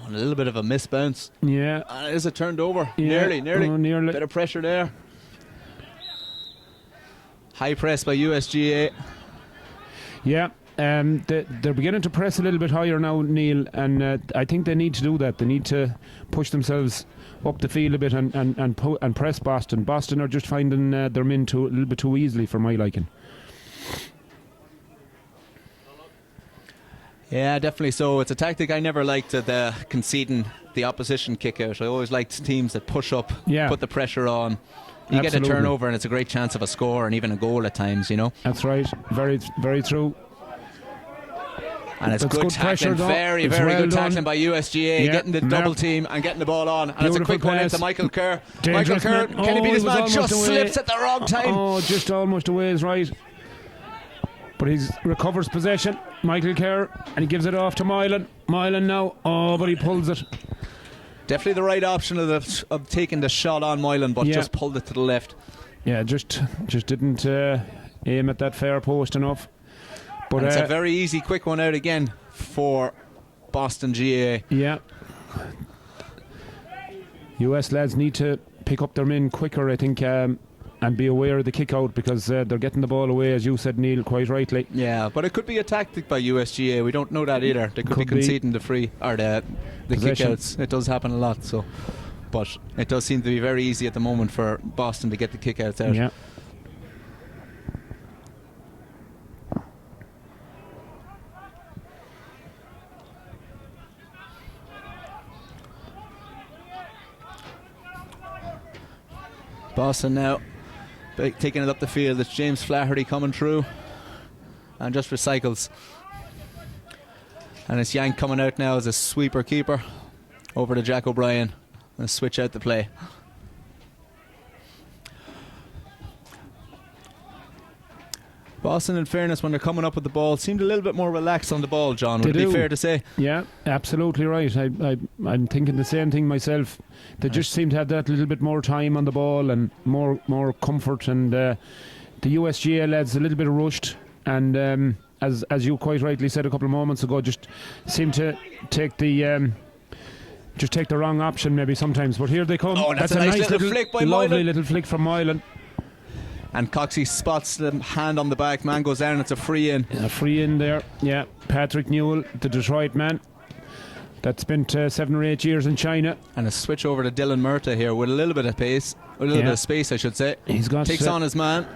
A little bit of a miss bounce. Yeah. And is it turned over? Yeah. Nearly. Bit of pressure there. High press by USGA. Yeah. They're beginning to press a little bit higher now, Neil, and I think they need to do that. They need to push themselves up the field a bit and press Boston. Boston are just finding their men a little bit too easily for my liking. Yeah, definitely so. It's a tactic I never liked, the conceding the opposition kick out. I always liked teams that push up, put the pressure on. You get a turnover and it's a great chance of a score and even a goal at times, you know. That's right. Very, very true. And it's good tackling, very good tackling by USGA, getting the double team and getting the ball on. And it's a quick one into Michael Kerr. Michael Kerr, can he beat his man? Just slips at the wrong time. Oh, just almost away is right. But he recovers possession, Michael Kerr, and he gives it off to Moylan. Moylan now, but he pulls it. Definitely the right option of taking the shot on Moylan, but just pulled it to the left. Yeah, just didn't aim at that far post enough. But it's a very easy, quick one out again for Boston GAA. Yeah. US lads need to pick up their men quicker, I think, and be aware of the kick out because they're getting the ball away, as you said, Neil, quite rightly. Yeah, but it could be a tactic by USGA. We don't know that either. They could be conceding the free or the kick outs. It does happen a lot, so. But it does seem to be very easy at the moment for Boston to get the kick outs out. Yeah. Boston now taking it up the field. It's James Flaherty coming through and just recycles. And it's Yank coming out now as a sweeper keeper over to Jack O'Brien and switch out the play. Boston, in fairness, when they're coming up with the ball, seemed a little bit more relaxed on the ball, John. Would it be fair to say? Yeah, absolutely right. I'm thinking the same thing myself. They just seem to have that little bit more time on the ball and more comfort. And the USGA lads a little bit rushed, and as you quite rightly said a couple of moments ago, just seem to take the wrong option maybe sometimes. But here they come. Oh, that's a nice little flick by Moylan. Lovely little flick from Moylan. And Coxey spots the hand on the back. Man goes down. It's a free in. A free in there. Yeah, Patrick Newell, the Detroit man that spent 7 or 8 years in China. And a switch over to Dylan Murta here with a little bit of pace, a little bit of space, I should say. Takes on his man.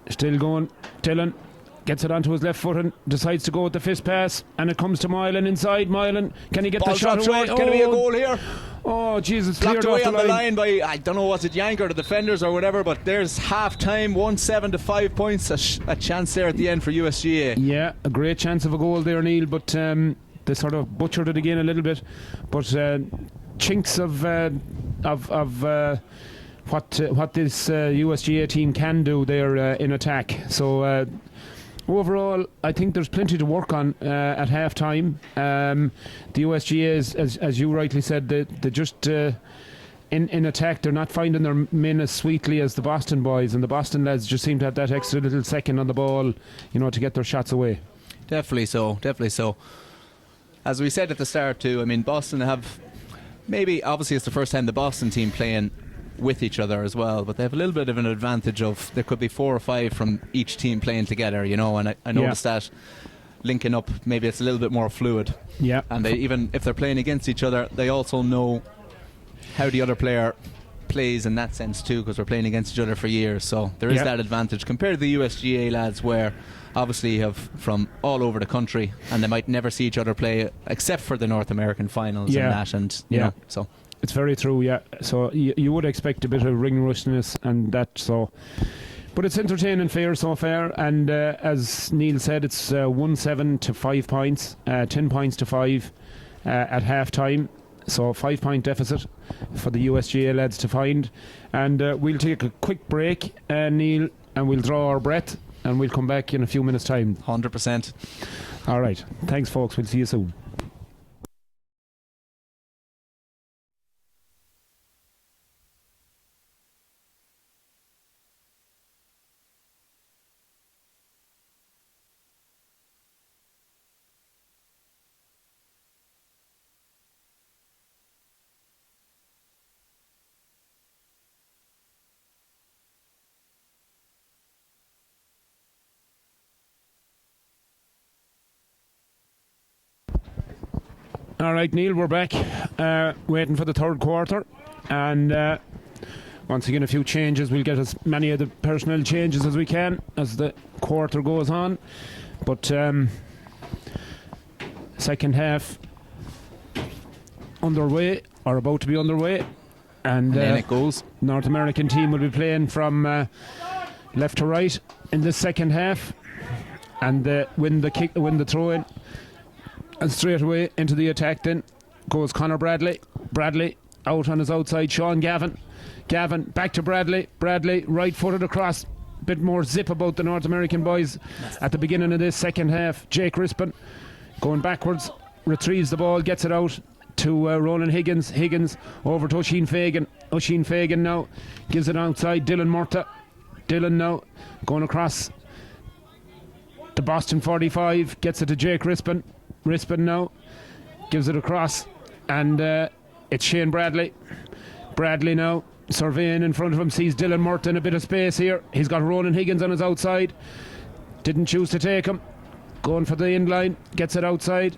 Still going. Dylan gets it onto his left foot and decides to go with the fist pass, and it comes to Moylan inside. Moylan, can he get the shot away? Can it be a goal here? Oh Jesus, blocked away on the line by, I don't know, was it Yank or the defenders or whatever, but there's half time, 1-7 to 5 points. A chance there at the end for USGA. Yeah, a great chance of a goal there, Neil, but they sort of butchered it again a little bit. But chinks of what this USGA team can do there in attack. So overall, I think there's plenty to work on at half time. The USGA, as you rightly said, they just in attack, they're not finding their men as sweetly as the Boston boys, and the Boston lads just seem to have that extra little second on the ball, to get their shots away. Definitely so. As we said at the start too, I mean, Boston have, maybe obviously it's the first time the Boston team playing with each other as well, but they have a little bit of an advantage of there could be 4 or 5 from each team playing together, and I noticed that linking up, maybe it's a little bit more fluid. Yeah. And they, even if they're playing against each other, they also know how the other player plays in that sense too, because we're playing against each other for years, so there is that advantage compared to the USGA lads, where obviously you have from all over the country and they might never see each other play except for the North American finals and that, and you know, so it's very true, yeah. So you would expect a bit of ring rushness and that, so. But it's entertaining fair so far, and as Neil said, it's 1-7 to 5 points, 10 points to 5 at half time. So 5 point deficit for the USGA lads to find. And we'll take a quick break, Neil, and we'll draw our breath, and we'll come back in a few minutes' time. 100%. All right. Thanks, folks. We'll see you soon. All right, Neil, we're back, waiting for the third quarter, and once again a few changes. We'll get as many of the personnel changes as we can as the quarter goes on, but second half underway, or about to be underway, and then it goes. North American team will be playing from left to right in the second half, and win the throw-in. And straight away into the attack then goes Conor Bradley. Bradley out on his outside. Sean Gavin. Gavin back to Bradley. Bradley right footed across. Bit more zip about the North American boys at the beginning of this second half. Jake Rispin going backwards. Retrieves the ball. Gets it out to Ronan Higgins. Higgins over to Oisin Fagan. Oisin Fagan now gives it outside. Dylan Murta. Dylan now going across the Boston 45. Gets it to Jake Rispin. Rispin now gives it across, and it's Shane Bradley. Bradley now surveying in front of him, sees Dylan Murta in a bit of space here. He's got Ronan Higgins on his outside. Didn't choose to take him. Going for the end line, gets it outside,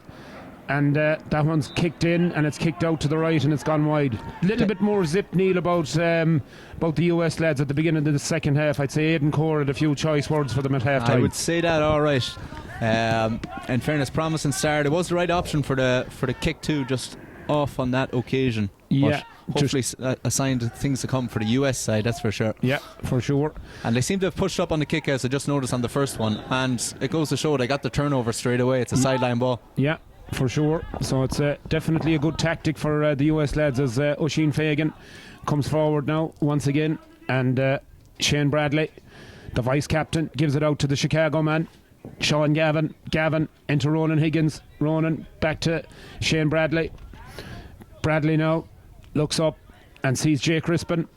and that one's kicked in, and it's kicked out to the right, and it's gone wide. Little bit more zip, Neil, about the US lads at the beginning of the second half. I'd say Aidan Core had a few choice words for them at half time. I would say that, all right. In fairness, promising start. It was the right option for the kick too, just off on that occasion. Yeah, but hopefully a sign of things to come for the US side, that's for sure. Yeah, for sure. And they seem to have pushed up on the kick, as I just noticed on the first one, and it goes to show they got the turnover straight away. It's a sideline ball. Yeah, for sure. So it's definitely a good tactic for the US lads, as Oisin Fagan comes forward now once again, and Shane Bradley The vice captain gives it out to the Chicago man, Sean Gavin. Gavin into Ronan Higgins. Ronan back to Shane Bradley. Bradley now looks up and sees Jake Crispin.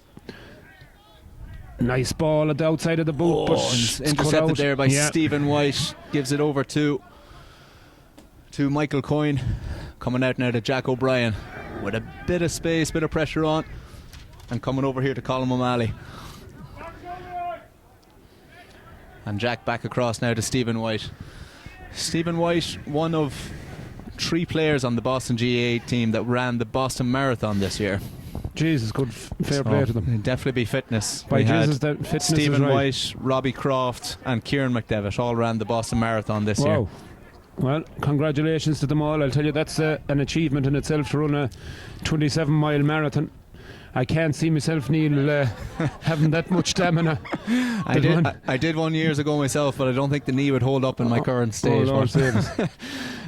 Nice ball at the outside of the boot, but it's intercepted there by Stephen White. Gives it over to Michael Coyne. Coming out now to Jack O'Brien with a bit of space, bit of pressure on, and coming over here to Colin O'Malley. And Jack back across now to Stephen White. Stephen White, one of 3 players on the Boston GAA team that ran the Boston Marathon this year. Jesus, good fair play to them. Definitely be fitness. By Jesus, that fitness Stephen is right. White, Robbie Croft and Kieran McDevitt all ran the Boston Marathon this year. Well, congratulations to them all. I'll tell you, that's an achievement in itself to run a 27-mile marathon. I can't see myself, Neil, having that much stamina. I did one years ago myself, but I don't think the knee would hold up in my current state.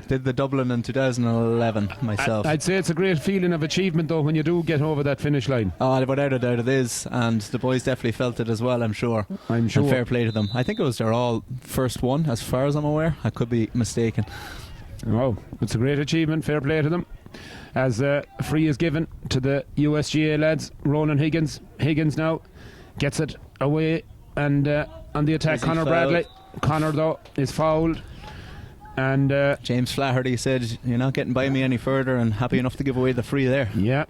Did the Dublin in 2011 myself. I'd say it's a great feeling of achievement, though, when you do get over that finish line. Oh, without a doubt it is, and the boys definitely felt it as well, I'm sure. I'm sure. And fair play to them. I think it was their all first one, as far as I'm aware. I could be mistaken. Oh, it's a great achievement. Fair play to them. As free is given to the USGA lads. Ronan Higgins. Higgins now gets it away, and on the attack, Conor Bradley. Conor, though, is fouled. And James Flaherty said, "You're not getting by me any further," and happy enough to give away the free there. Yeah,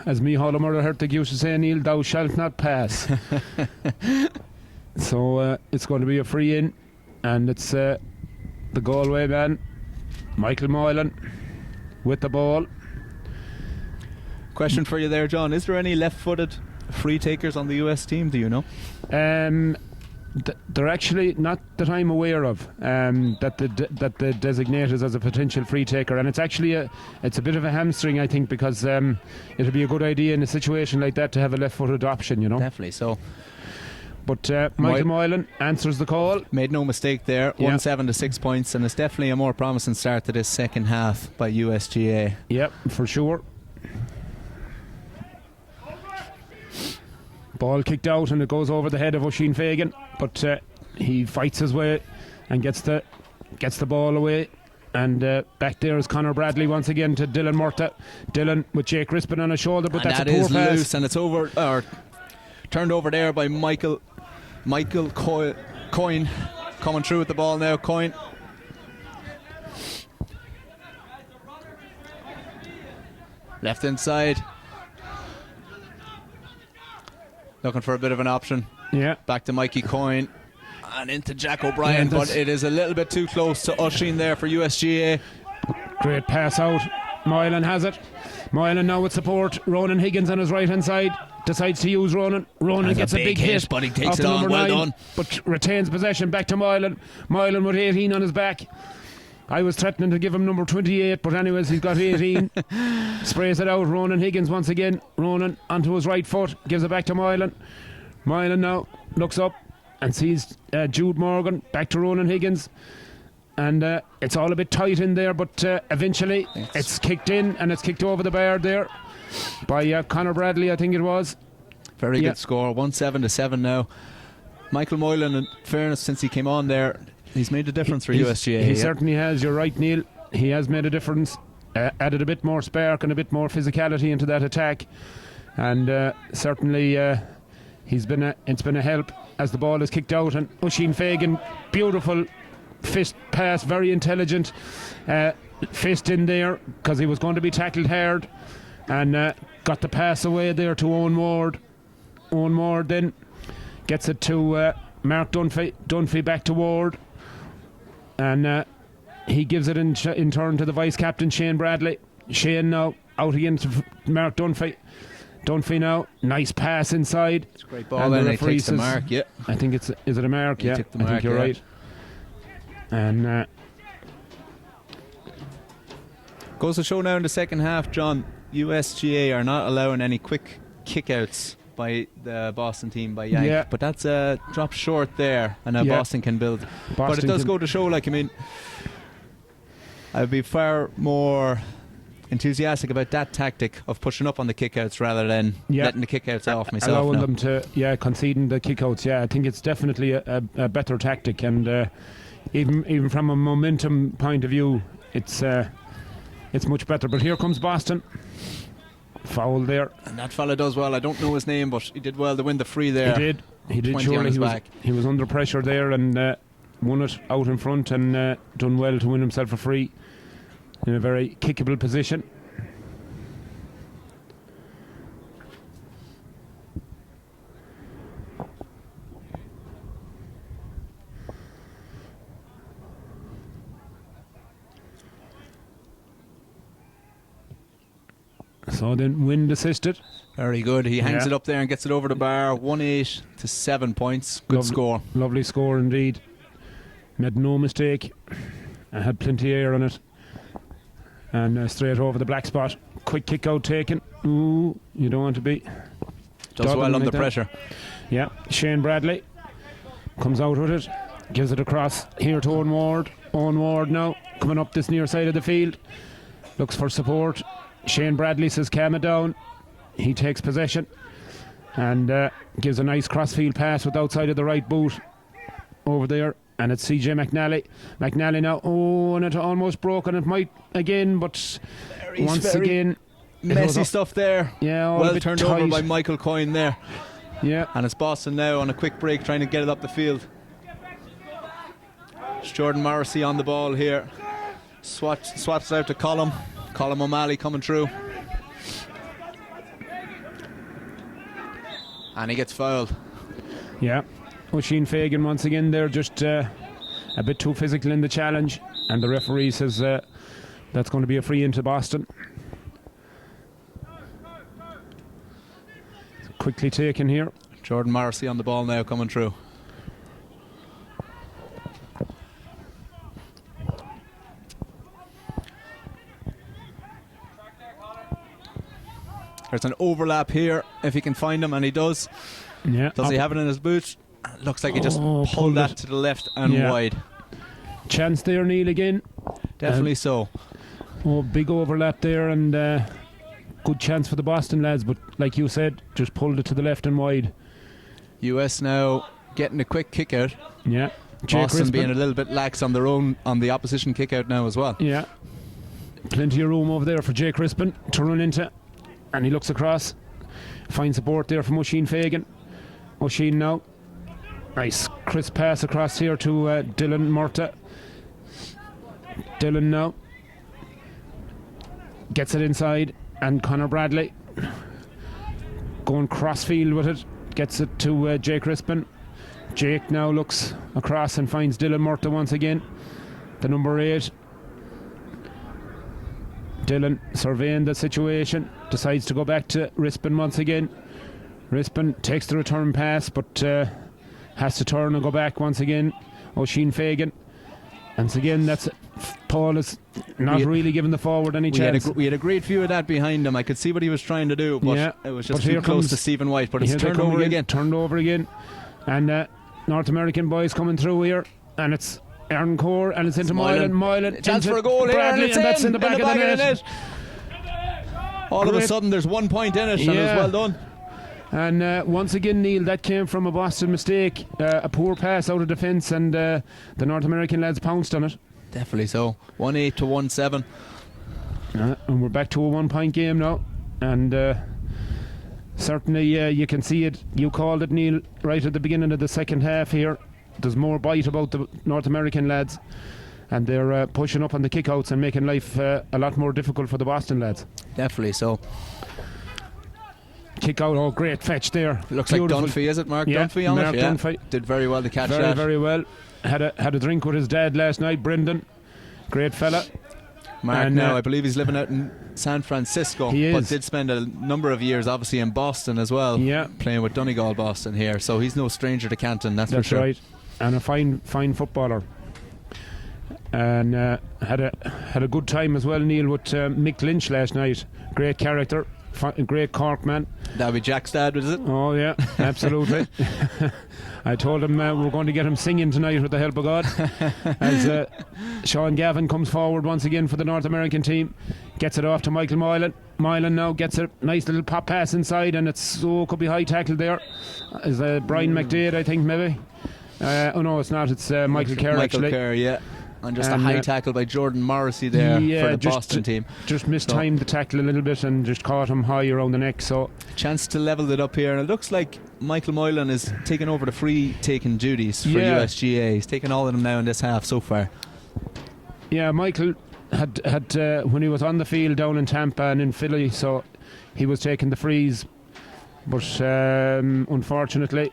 as Micheál O'Murray used to say, Neil, thou shalt not pass. So it's going to be a free in, and it's the Galway man, Michael Moylan, with the ball. Question for you there, John: is there any left-footed free takers on the US team? Do you know? They're actually not that I'm aware of, that the designated as a potential free taker, and it's actually it's a bit of a hamstring, I think, because it'll be a good idea in a situation like that to have a left-footed option, you know. Definitely. So, but Michael Moylan answers the call. Made no mistake there. 1-7 to 6 points, and it's definitely a more promising start to this second half by USGA. Yep, for sure. Ball kicked out and it goes over the head of Oisin Fagan, but he fights his way and gets the ball away, and back there is Conor Bradley once again to Dylan Murtagh. Dylan with Jake Crispin on his shoulder, but that's a poor pass. That is loose, and it's over or turned over there by Michael Coyne coming through with the ball now. Coyne. Left inside. Looking for a bit of an option. Yeah. Back to Mikey Coyne. And into Jack O'Brien, but it is a little bit too close to Oisin there for USGA. Great pass out. Moylan has it. Moylan now with support. Ronan Higgins on his right hand side. Decides to use Ronan. Ronan gets a big hit, but he takes it on. Well done. But retains possession. Back to Moylan. Moylan with 18 on his back. I was threatening to give him number 28, but anyways, he's got 18. Sprays it out. Ronan Higgins once again. Ronan onto his right foot. Gives it back to Moylan. Moylan now looks up and sees Jude Morgan. Back to Ronan Higgins. And it's all a bit tight in there, but eventually it's kicked in, and it's kicked over the bar there by Conor Bradley, I think it was. Very good score. 1-7 to 7 now. Michael Moylan, in fairness, since he came on there, he's made a difference for USGA. He certainly has. You're right, Neil. He has made a difference. Added a bit more spark and a bit more physicality into that attack, and certainly it's been a help as the ball is kicked out. And Oisin Fagan, beautiful fist pass, very intelligent fist in there because he was going to be tackled hard, and got the pass away there to Owen Ward. Owen Ward then gets it to Mark Dunphy. Dunphy back to Ward. And he gives it in turn to the vice captain Shane Bradley. Shane now out again to Mark Dunphy. Dunphy now, nice pass inside. It's a great ball, and he takes the mark. Yeah, I think is it a mark? Yeah, I think you're right. And goes to show now in the second half, John. USGA are not allowing any quick kickouts by the Boston team by Yank, but that's a drop short there, and now Boston can build. But it does go to show, like, I mean, I'd be far more enthusiastic about that tactic of pushing up on the kickouts rather than letting the kickouts off myself. Allowing them to, conceding the kickouts. Yeah, I think it's definitely a better tactic, and even from a momentum point of view, it's much better. But here comes Boston. Foul there. And that fella does well. I don't know his name, but he did well to win the free there. He did surely. He was under pressure there and won it out in front and done well to win himself a free in a very kickable position. So then wind assisted. Very good. He hangs it up there and gets it over the bar. 1-8 to 7 points. Good score. Lovely score indeed. Made no mistake. I had plenty of air on it. And straight over the black spot. Quick kick out taken. Ooh, you don't want to be. Does well under pressure. Yeah, Shane Bradley comes out with it. Gives it across here to Owen Ward. Owen Ward now coming up this near side of the field. Looks for support. Shane Bradley says calm it down. He takes possession and gives a nice crossfield pass with outside of the right boot over there, and it's CJ McNally. McNally now, and it almost broke, and it might again, but once again messy stuff there. Yeah, well turned tight over by Michael Coyne there. Yeah, and it's Boston now on a quick break trying to get it up the field. It's Jordan Morrissey on the ball here. Swaps it out to Colm O'Malley coming through. And he gets fouled. Yeah. Oisin Fagan once again there, just a bit too physical in the challenge. And the referee says that's going to be a free into Boston. Quickly taken here. Jordan Morrissey on the ball now coming through. There's an overlap here if he can find him, and he does. Yeah. Does he have it in his boots? Looks like he just pulled that to the left and wide. Chance there, Neil, again. Definitely so. Big overlap there, and good chance for the Boston lads, but like you said, just pulled it to the left and wide. US now getting a quick kick out. Yeah. Boston being a little bit lax on the opposition kick out now as well. Yeah. Plenty of room over there for Jay Crispin to run into. And he looks across, finds support there from Oisin Fagan. Oisin now, nice crisp pass across here to Dylan Murta. Dylan now gets it inside, and Conor Bradley going crossfield with it, gets it to Jay Crispin. Jake now looks across and finds Dylan Murta once again, the number 8. Dylan surveying the situation, decides to go back to Rispin once again. Rispin takes the return pass, but has to turn and go back once again. Oisin Fagan. And again, that's Paul is not really giving the forward any chance. We had a great view of that behind him. I could see what he was trying to do, but it was just too close to Stephen White. But it's turned over again. Turned over again. And North American boys coming through here, and it's Aaron Core, and it's into Moylan. Chance for a goal Bradley, here, and that's in the back of the net. All of a sudden, there's 1 point in it, and it was well done. And once again, Neil, that came from a Boston mistake, a poor pass out of defence, and the North American lads pounced on it. Definitely so. 1-8 to 1-7. And we're back to a 1 point game now, and certainly you can see it. You called it, Neil, right at the beginning of the second half here. There's more bite about the North American lads, and they're pushing up on the kickouts and making life a lot more difficult for the Boston lads. Definitely so. Kick out, great fetch there. Looks Beautiful. like Dunphy, is it? Mark Dunphy on Mark it? Dunphy. Did very well to catch that. Very well. Had a drink with his dad last night, Brendan. Great fella. Mark now, I believe he's living out in San Francisco, but did spend a number of years obviously in Boston as well, playing with Donegal Boston here, so he's no stranger to Canton, that's for sure. Right. And a fine footballer, and had a good time as well, Neil, with Mick Lynch last night. Great character, great Cork man. That'll be Jack's dad, is it? Oh yeah, absolutely. I told him we're going to get him singing tonight with the help of God. As Sean Gavin comes forward once again for the North American team, gets it off to Michael Moylan. Moylan now gets a nice little pop pass inside, and could be high tackle there. Is Brian McDade, I think, maybe? Oh no, it's not. It's Michael Kerr, actually. Michael Kerr, yeah. And just a high tackle by Jordan Morrissey there for the Boston team. Just mistimed the tackle a little bit and just caught him high around the neck. So chance to level it up here, and it looks like Michael Moylan is taking over the free taking duties for USGA. He's taking all of them now in this half so far. Yeah, Michael had when he was on the field down in Tampa and in Philly, so he was taking the frees, but unfortunately.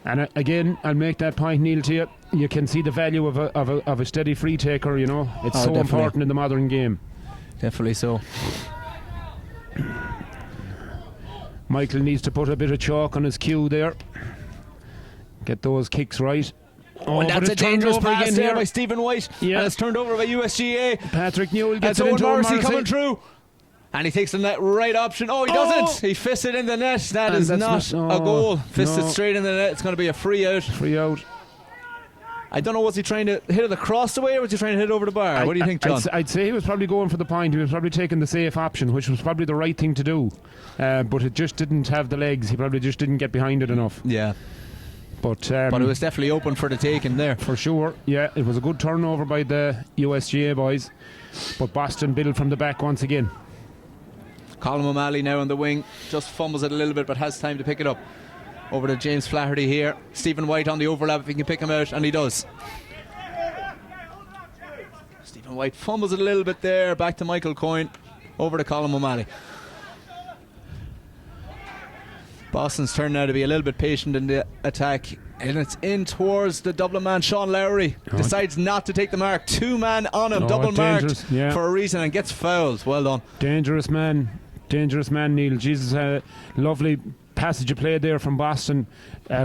And again, I'll make that point, Neil, to you. You can see the value of a steady free taker, you know. It's so definitely important in the modern game. Definitely so. Michael needs to put a bit of chalk on his cue there. Get those kicks right. Oh, and that's a dangerous pass there by Stephen White. Yeah. And it's turned over by USGA. Patrick Newell gets it Owen into Morrissey coming through. And he takes the net right option. Oh, he doesn't. He fists it in the net. That is not a goal. Fists it straight in the net. It's going to be a free out. Free out. I don't know, was he trying to hit it across the way or was he trying to hit it over the bar? What do you think, John? I'd say he was probably going for the point. He was probably taking the safe option, which was probably the right thing to do. But it just didn't have the legs. He probably just didn't get behind it enough. Yeah. But it was definitely open for the taking there. For sure. Yeah, it was a good turnover by the USGA boys. But Boston built from the back once again. Colin O'Malley now on the wing. Just fumbles it a little bit but has time to pick it up. Over to James Flaherty here. Stephen White on the overlap if he can pick him out, and he does. Stephen White fumbles it a little bit there. Back to Michael Coyne. Over to Colin O'Malley. Boston's turn now to be a little bit patient in the attack, and it's in towards the Dublin man. Sean Lowry decides not to take the mark. Two man on him, double marked for a reason, and gets fouled. Well done. Dangerous man, Neil. Jesus, lovely passage of play there from Boston.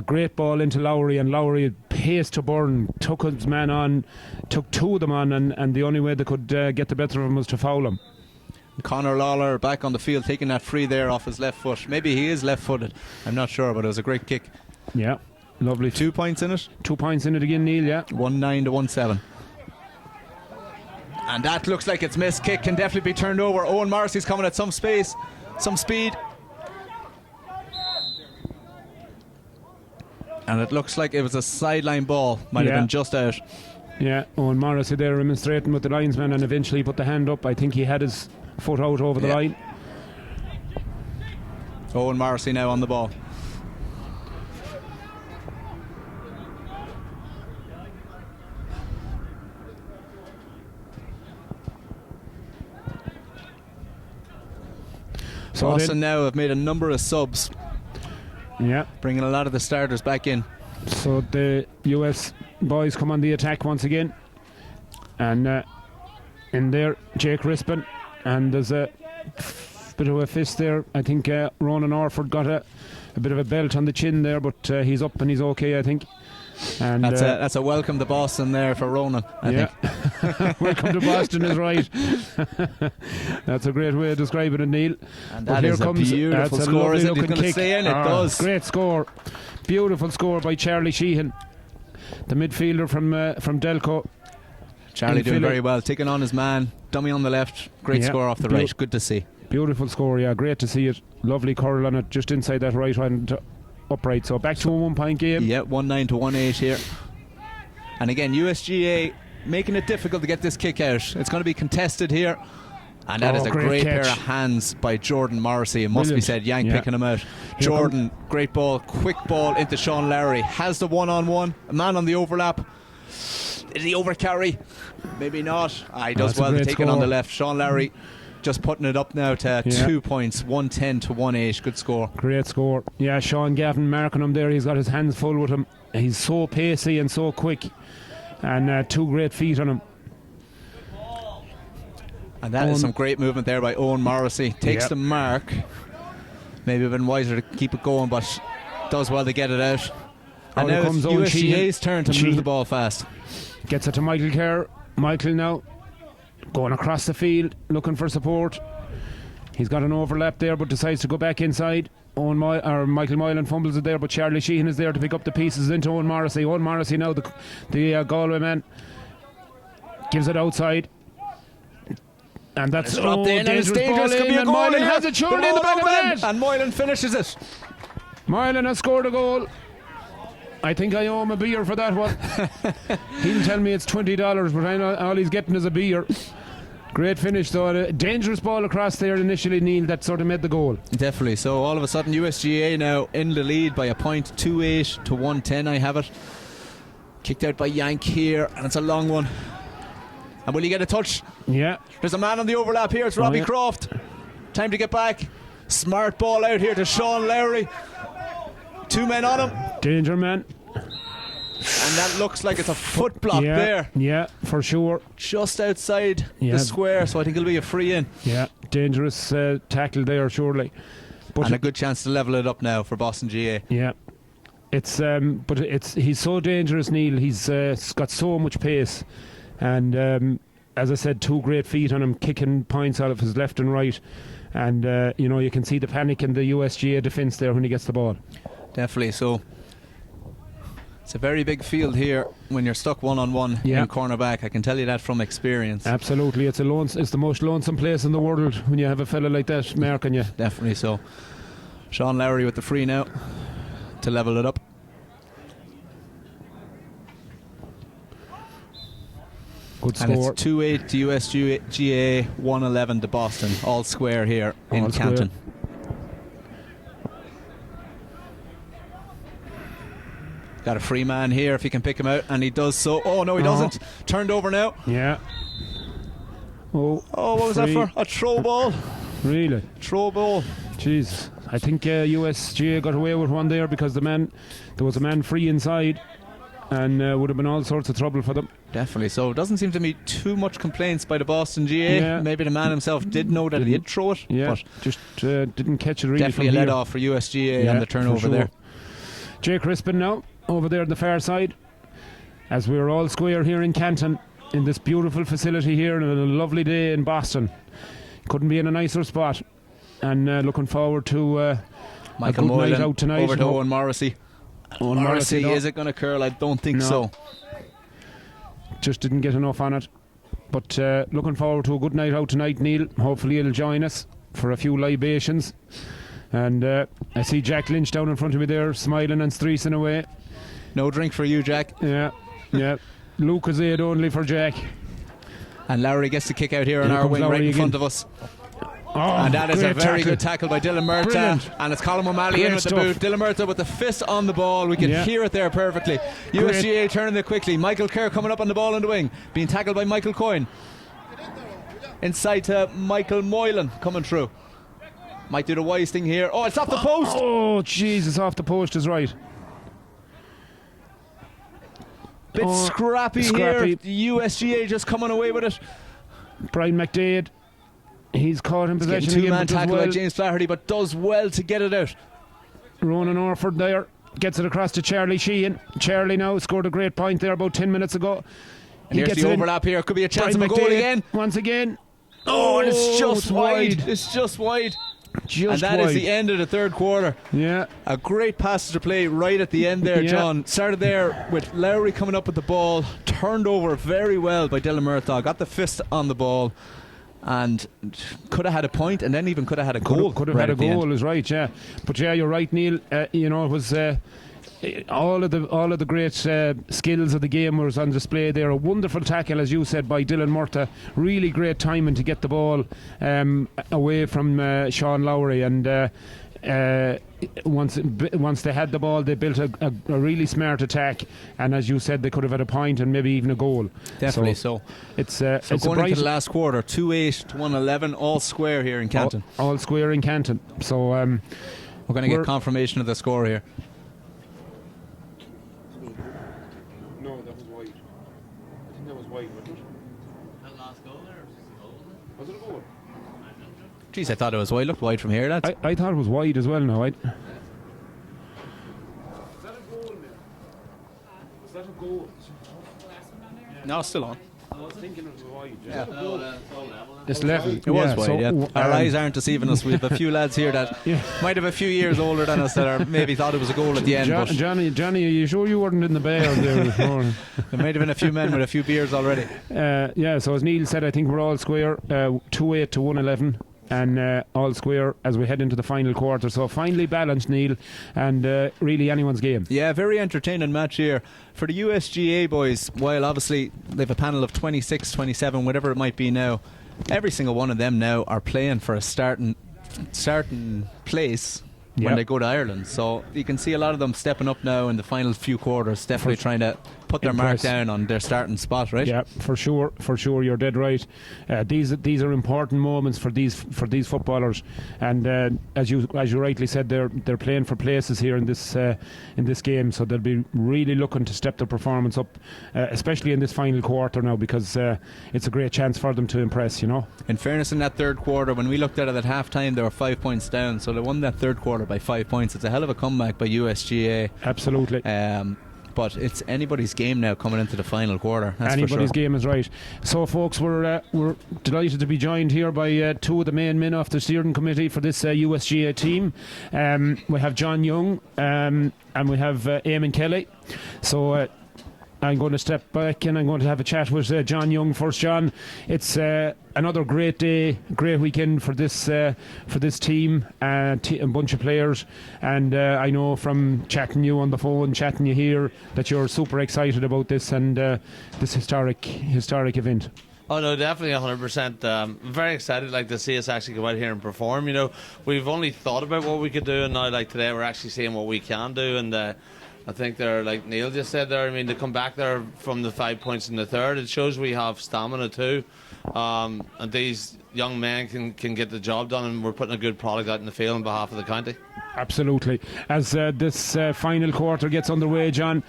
Great ball into Lowry, and Lowry pace to burn, took his man on, took two of them on, and the only way they could get the better of him was to foul him. Conor Lawler back on the field taking that free there off his left foot. Maybe he is left footed, I'm not sure, but it was a great kick. Yeah, lovely. 2 points in it. 2 points in it again, Neil. Yeah, 1-9 to 1-7. And that looks like it's missed. Kick can definitely be turned over. Owen Morrissey's coming at some space, some speed, and it looks like it was a sideline ball. Might have been just out. Yeah, Owen Morrissey there remonstrating with the linesman, and eventually put the hand up. I think he had his foot out over the line. Owen Morrissey now on the ball. So Boston now have made a number of subs. Yeah, bringing a lot of the starters back in. So the US boys come on the attack once again, and in there Jake Rispin, and there's a bit of a fist there. I think Ronan Orford got a bit of a belt on the chin there, but he's up and he's okay, I think. And that's a welcome to Boston there for Ronan, I think. Welcome to Boston is right. That's a great way of describing it, Neil. And that is a beautiful score, isn't it? He's going to stay in. It does. Great score. Beautiful score by Charlie Sheehan, the midfielder from Delco. Charlie doing very well, taking on his man. Dummy on the left. Great score off the right. Good to see. Beautiful score, yeah. Great to see it. Lovely curl on it, just inside that right hand upright. So back to a 1 point game. Yeah, 1-9 to 1-8 here. And again, USGA making it difficult to get this kick out. It's going to be contested here. And that is a great pair of hands by Jordan Morrissey. It must be said, Yank picking him out. Jordan, great ball, quick ball into Sean Lowry. Has the one-on-one, a man on the overlap. Did he overcarry? Maybe not. He does well to take it on the left. Sean Lowry just putting it up now to 2 points, 1-10 to 1-8. Good score. Great score. Yeah, Sean Gavin marking him there. He's got his hands full with him. He's so pacey and so quick, and two great feet on him. And that is some great movement there by Owen Morrissey. Takes the mark. Maybe been wiser to keep it going, but does well to get it out. And now it's USGA's turn to move the ball fast. Gets it to Michael Kerr. Michael now going across the field, looking for support. He's got an overlap there, but decides to go back inside. Michael Moylan fumbles it there, but Charlie Sheehan is there to pick up the pieces into Owen Morrissey. Owen Morrissey now, the Galway man, gives it outside. And that's dangerous ball in, and Moylan has it surely in the back of the net. And Moylan finishes it. Moylan has scored a goal. I think I owe him a beer for that one. He'll tell me it's $20, but I know all he's getting is a beer. Great finish though. A dangerous ball across there initially, Neil, that sort of made the goal. Definitely. So all of a sudden USGA now in the lead by a point, 2-8 to 1-10. I have it. Kicked out by Yank here, and it's a long one. And will he get a touch? Yeah. There's a man on the overlap here. It's Robbie Croft. Time to get back. Smart ball out here to Sean Lowry. 2 men on him. Danger man. And that looks like it's a foot block there. Yeah, for sure. Just outside the square, so I think it'll be a free in. Yeah, dangerous tackle there, surely. But and a good chance to level it up now for Boston GAA. Yeah. He's so dangerous, Neil. He's got so much pace. And as I said, 2 great feet on him, kicking points out of his left and right. And, you can see the panic in the USGA defence there when he gets the ball. Definitely. So it's a very big field here when you're stuck one-on-one in cornerback. I can tell you that from experience. Absolutely. It's the most lonesome place in the world when you have a fella like that marking you. Definitely so. Sean Lowry with the free now to level it up. Good score. And it's 2-8 to USGA, 1-11 to Boston. All square here in Canton. Got a free man here if he can pick him out, and he does so. Oh no, he doesn't. Turned over now. Yeah. Oh, what was that for? A throw ball. Really? Throw ball. Jeez, I think USGA got away with one there because there was a man free inside, and would have been all sorts of trouble for them. Definitely. So it doesn't seem to be too much complaints by the Boston GAA. Yeah. Maybe the man himself did know that he did throw it. Yeah. But just didn't catch it really. Definitely from a let here. off for USGA on the turnover there. Jay Crispin now over there on the far side, as we're all square here in Canton in this beautiful facility here, and a lovely day in Boston. Couldn't be in a nicer spot, and looking forward to Michael a good Moylan night out tonight. Over to Owen Morrissey. Owen Morrissey, is it going to curl? I don't think so. Just didn't get enough on it. But looking forward to a good night out tonight, Neil. Hopefully he'll join us for a few libations. And I see Jack Lynch down in front of me there, smiling and streasing away. No drink for you, Jack. Yeah. Lucozade only for Jack. And Lowry gets the kick out here on our wing right in front of us. Oh, and that is a very good tackle by Dylan Murtagh. Brilliant. And it's Colin O'Malley in with the boot. Dylan Murtagh with the fist on the ball. We can hear it there perfectly. USGA turning it quickly. Michael Kerr coming up on the ball on the wing, being tackled by Michael Coyne. Inside to Michael Moylan coming through. Might do the wise thing here. Oh, it's off the post. Oh, Jesus, off the post is right. Bit scrappy here. The USGA just coming away with it. Brian McDade, he's caught in possession again. Two-man tackle by James Flaherty, but does well to get it out. Ronan Orford there gets it across to Charlie Sheehan. Charlie now scored a great point there about 10 minutes ago. And here's the overlap here. Could be a chance of a goal again. Once again. Oh, and it's just wide. It's just wide. And that is the end of the third quarter. Yeah. A great passage to play right at the end there, John. Started there with Lowry coming up with the ball, turned over very well by Dylan Murtagh, got the fist on the ball, and could have had a point, and then even could have had a goal. Could have had a goal, is right, yeah. But yeah, you're right, Neil. It was all of the great skills of the game was on display there. A wonderful tackle, as you said, by Dylan Murtagh. Really great timing to get the ball away from Sean Lowry, and once they had the ball, they built a really smart attack, and as you said, they could have had a point and maybe even a goal. Definitely so. It's going into the last quarter, 2-8 to 1-11, all square here in Canton. All square in Canton. So we're going to get confirmation of the score here. No, that was wide. I think that was wide, wasn't it? That last goal there, was it a goal? Jeez, I thought it was wide. Looked wide from here, lads. I thought it was wide as well now. Is that a goal, man? Was that a goal? No, it's still on. It's level. It was wide, yeah. Our eyes aren't deceiving us. We have a few lads here that might have a few years older than us that are maybe thought it was a goal at the end. But Johnny, are you sure you weren't in the bay out there before? There might have been a few men with a few beers already. So as Neil said, I think we're all square, 2-8 to 1-11. And all square as we head into the final quarter. So finally balanced, Neil, and really anyone's game. Yeah, very entertaining match here for the USGA boys. While obviously they've a panel of 26, 27, whatever it might be now, every single one of them now are playing for a starting place when they go to Ireland. So you can see a lot of them stepping up now in the final few quarters, definitely trying to put their mark down on their starting spot, right? Yeah, for sure, you're dead right. These are important moments for these footballers, and as you rightly said, they're playing for places here in this game, so they'll be really looking to step their performance up, especially in this final quarter now, because it's a great chance for them to impress. In fairness, in that third quarter, when we looked at it at half time, they were 5 points down, so they won that third quarter by 5 points. It's a hell of a comeback by USGA. Absolutely. But it's anybody's game now coming into the final quarter. That's anybody's for sure. game is right. So, folks, we're delighted to be joined here by two of the main men off the steering committee for this USGA team. We have John Young and we have Eamon Kelly. So I'm going to step back and I'm going to have a chat with John Young first. John, it's another great day, great weekend for this team, a bunch of players, and I know from chatting you on the phone, chatting you here, that you're super excited about this and this historic event. Oh no, definitely 100%. I'm very excited to see us actually go out here and perform. We've only thought about what we could do, and now today we're actually seeing what we can do, and I think they're, like Neil just said there, to come back there from the 5 points in the third, it shows we have stamina too. And these young men can get the job done, and we're putting a good product out in the field on behalf of the county. Absolutely. As this final quarter gets underway, John,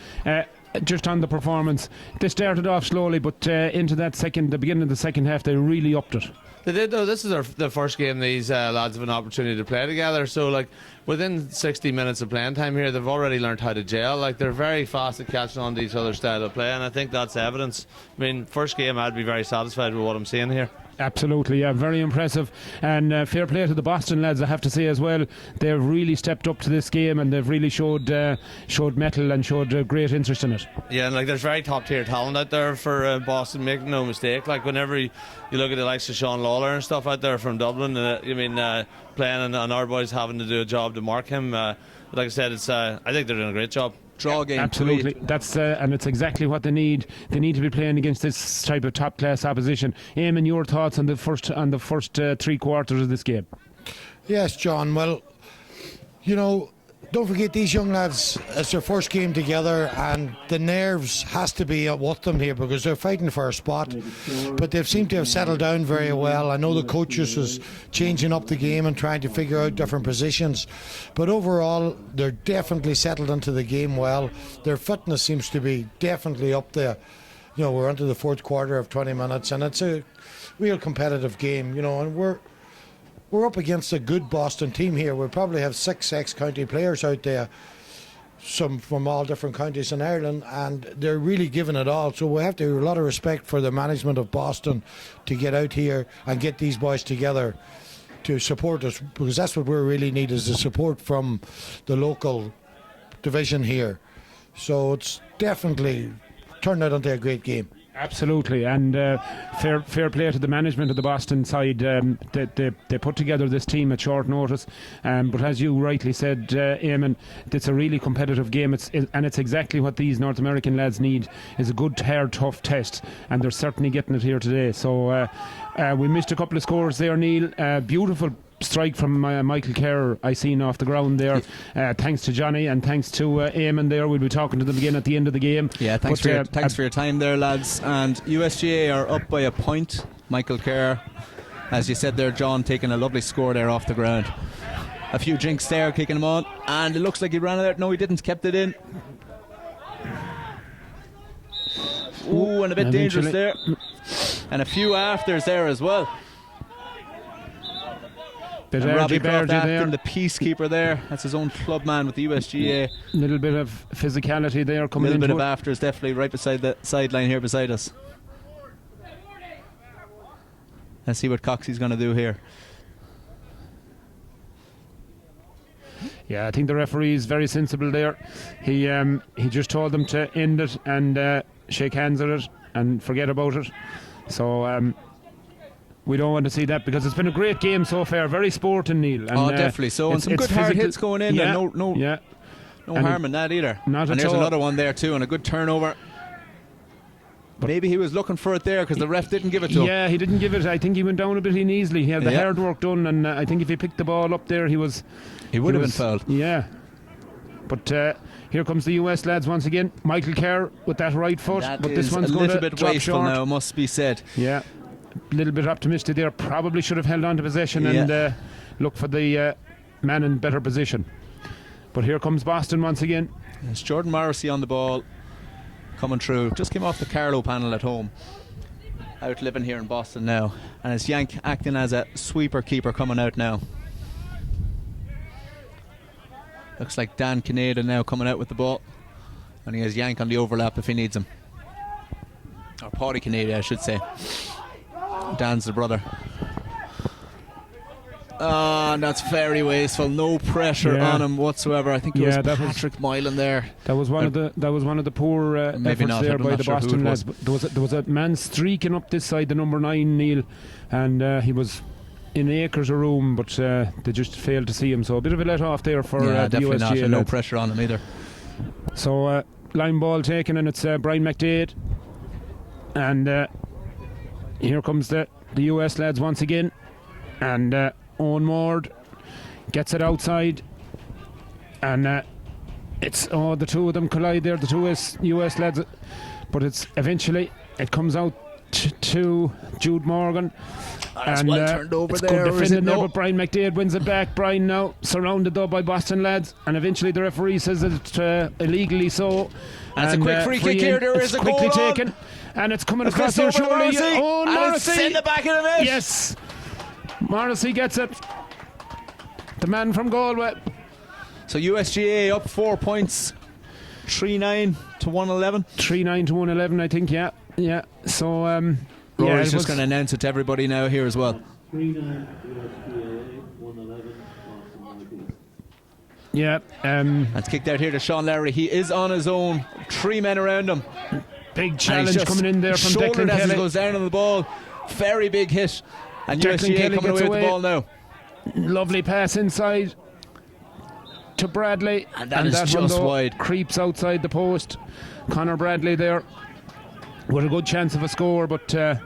just on the performance, they started off slowly, but into the beginning of the second half, they really upped it. They did, though. This is the first game these lads have an opportunity to play together. So, within 60 minutes of playing time here, they've already learned how to gel. They're very fast at catching on to each other's style of play, and I think that's evidence. First game, I'd be very satisfied with what I'm seeing here. Absolutely, yeah, very impressive, and fair play to the Boston lads, I have to say as well. They've really stepped up to this game, and they've really showed mettle and showed great interest in it. Yeah, and there's very top tier talent out there for Boston, make no mistake. Whenever you look at the likes of Sean Lawler and stuff out there from Dublin, playing and our boys having to do a job to mark him. Like I said, I think they're doing a great job. Draw game. Absolutely. That's and it's exactly what they need. They need to be playing against this type of top class opposition. Eamon, your thoughts on the first 3 quarters of this game? Yes, John. Well, don't forget these young lads, it's their first game together, and the nerves has to be with them here because they're fighting for a spot, but they've seemed to have settled down very well. I know the coaches was changing up the game and trying to figure out different positions, but overall they're definitely settled into the game well. Their fitness seems to be definitely up there. We're into the fourth quarter of 20 minutes and it's a real competitive game, and we're up against a good Boston team here. We probably have 6 ex-county players out there, some from all different counties in Ireland, and they're really giving it all. So we have to have a lot of respect for the management of Boston to get out here and get these boys together to support us, because that's what we really need, is the support from the local division here. So it's definitely turned out into a great game. Absolutely, and fair play to the management of the Boston side. They put together this team at short notice, but as you rightly said, Eamon, it's a really competitive game. It's exactly what these North American lads need, is a good, hard, tough test, and they're certainly getting it here today. So we missed a couple of scores there, Neil. Beautiful strike from Michael Kerr I seen off the ground there. Thanks to Johnny and thanks to Eamon there. We'll be talking to them again at the end of the game. Yeah, thanks for your time there, lads. And USGA are up by a point. Michael Kerr, as you said there, John, taking a lovely score there off the ground. A few jinks there, kicking him on, and it looks like he ran it out. No, he didn't, kept it in. Ooh, and a bit dangerous there. And a few afters there as well. And Robbie Croft acting the peacekeeper there. That's his own club man with the USGA. A little bit of physicality there coming in. A little bit of afters, definitely right beside the sideline here beside us. Let's see what Coxey's going to do here. Yeah, I think the referee is very sensible there. He just told them to end it and shake hands at it and forget about it. So we don't want to see that, because it's been a great game so far. Very sporting, Neil. And, definitely so. And some good hard hits going in. Yeah, and no harm in that either. Not and at there's all. another one there too, and a good turnover. But maybe he was looking for it there because the ref didn't give it to him. Yeah, he didn't give it. I think he went down a bit easily. He had the hard work done, and I think if he picked the ball up there, he would have been fouled. Yeah. But here comes the US lads once again. Michael Kerr with that right foot, That but is this one's a going little to bit drop wasteful short. now, must be said. Yeah, a little bit optimistic there. Probably should have held on to possession and look for the man in better position. But here comes Boston once again. It's Jordan Morrissey on the ball, coming through. Just came off the Carlow panel at home. Out living here in Boston now. And it's Yank acting as a sweeper keeper coming out now. Looks like Dan Canada now coming out with the ball. And he has Yank on the overlap if he needs him. Or Paddy Canada, I should say. Dan's the brother. And that's very wasteful. No pressure on him whatsoever. I think it was Patrick Moylan there. That was one of the poor efforts not, there I'm by not the sure Boston who it lads. But there was a man streaking up this side, the number 9, Neil, and he was in acres of room, but they just failed to see him. So a bit of a let off there for the definitely USGA not. No lads. pressure on him either. So line ball taken, and it's Brian McDade, and here comes the US lads once again, and Owen Ward gets it outside, and it's the two of them collide there, the two US lads, but it's eventually it comes out to Jude Morgan. That's and well turned over it's there. good defended there, but Brian McDade wins it back. Brian now surrounded though by Boston lads, and eventually the referee says that it's illegally so. And it's a quick free kick here. There is a quickly goal taken, and it's coming It's across here. over Surely, Morrissey. oh, And Morrissey! it's in the back of the net. Yes, Morrissey gets it. The man from Galway. So USGA up 4 points, 3-9 to 111. 3-9 to 111, I think. Yeah. So Rory's just going to announce it to everybody now here as well. 3-9 USGA, 111 Boston. Yeah. That's kicked out here to Sean Lowry. He is on his own. 3 men around him. Big challenge coming in there from Declan as he Kelly. goes down on the ball. Very big hit. And Declan USGA Kelly coming gets away with the ball now. Lovely pass inside to Bradley, And that is just one, though, wide. creeps outside the post. Conor Bradley there with a good chance of a score, but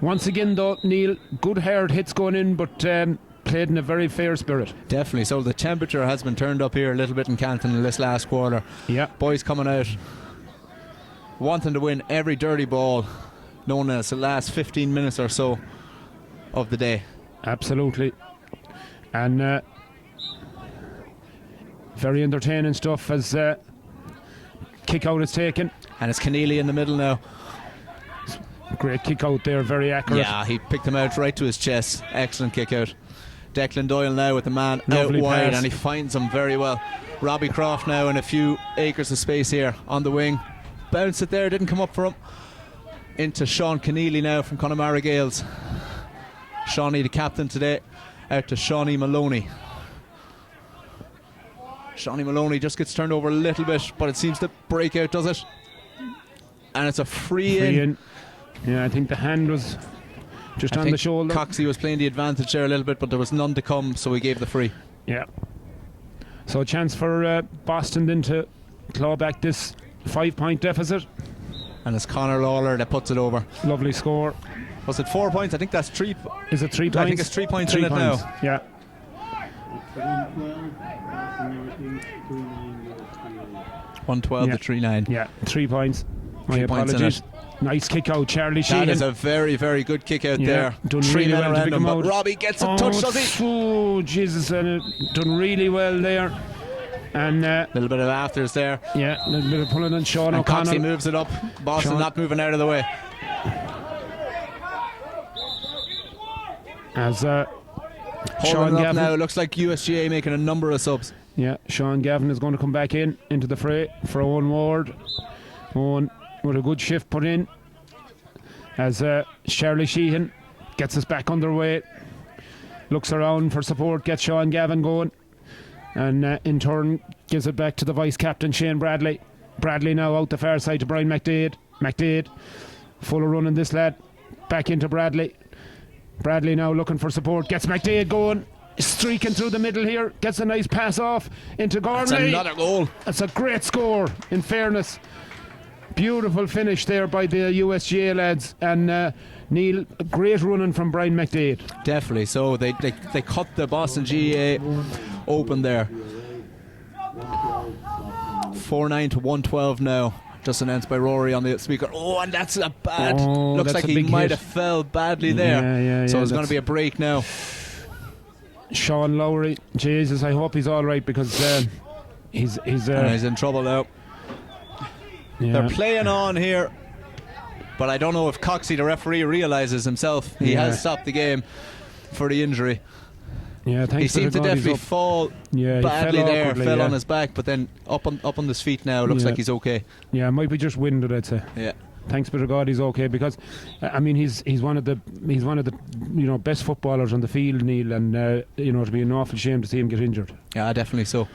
once again though, Neil, good hard hits going in, but played in a very fair spirit. Definitely. So the temperature has been turned up here a little bit in Canton in this last quarter. Yeah. Boys coming out wanting to win every dirty ball, known as the last 15 minutes or so of the day. Absolutely. And very entertaining stuff as kick out is taken. And it's Keneally in the middle now. Great kick out there, very accurate. Yeah, he picked him out right to his chest. Excellent kick out. Declan Doyle now with the man Lovely out wide, pass. and he finds him very well. Robbie Croft now in a few acres of space here on the wing. Bounced it there, didn't come up for him. Into Sean Keneally now from Connemara Gales. Shawnee, the captain today, out to Shawnee Maloney. Shawnee Maloney just gets turned over a little bit, but it seems to break out, does it? And it's a free in. Yeah, I think the hand was just on the shoulder. Coxey was playing the advantage there a little bit, but there was none to come, so he gave the free. Yeah. So a chance for Boston then to claw back this 5-point deficit. And it's Conor Lawler that puts it over. Lovely score. Was it 4 points? I think that's 3. Is it 3 points? I think it's 3 points in it now. Yeah. 112 Boston Northeast, 3-9 USGA. 112 to 3-9. Yeah, 3 points. My 3 points in apologies. it. Nice kick out, Charlie Sheehan. That is a very, very good kick out there. Done 3 really men well to around pick him, him but out. Robbie gets a touch, does he? Oh, Jesus, and done really well there. And A little bit of afters there. yeah, a little bit of pulling on Sean And Coxey O'Connell. moves it up. Boston Sean- not moving out of the way. As Holding Sean it up Gavin. now. It looks like USGA making a number of subs. Yeah, Sean Gavin is going to come back into the fray for Owen Ward. Owen with a good shift put in. As Charlie Sheehan gets us back underway. Looks around for support, gets Sean Gavin going, and in turn gives it back to the vice captain Shane Bradley. Bradley now out the far side to Brian McDade. McDade, full of running this lad, back into Bradley. Bradley now looking for support, gets McDade going, streaking through the middle here, gets a nice pass off into Gormley. That's another goal. That's a great score, in fairness. Beautiful finish there by the USGA lads, and Neil, great running from Brian McDade. Definitely. So they cut the Boston GAA open there. 4-9 to 112 now. Just announced by Rory on the speaker. Oh, and that's a bad. Looks that's like a he big might hit. have fell badly there. Yeah, so it's going to be a break now. Sean Lowry, Jesus, I hope he's all right, because he's in trouble now. They're playing on here, but I don't know if Coxey, the referee, realises himself he has stopped the game for the injury. Yeah, thanks. He seemed to definitely fall badly there, fell on his back, but then up on his feet now. Looks like he's okay. Yeah, might be just winded, I'd say. Yeah. Thanks be to God he's okay, because I mean he's one of the best footballers on the field, Neil, and it'd be an awful shame to see him get injured. Yeah, definitely so.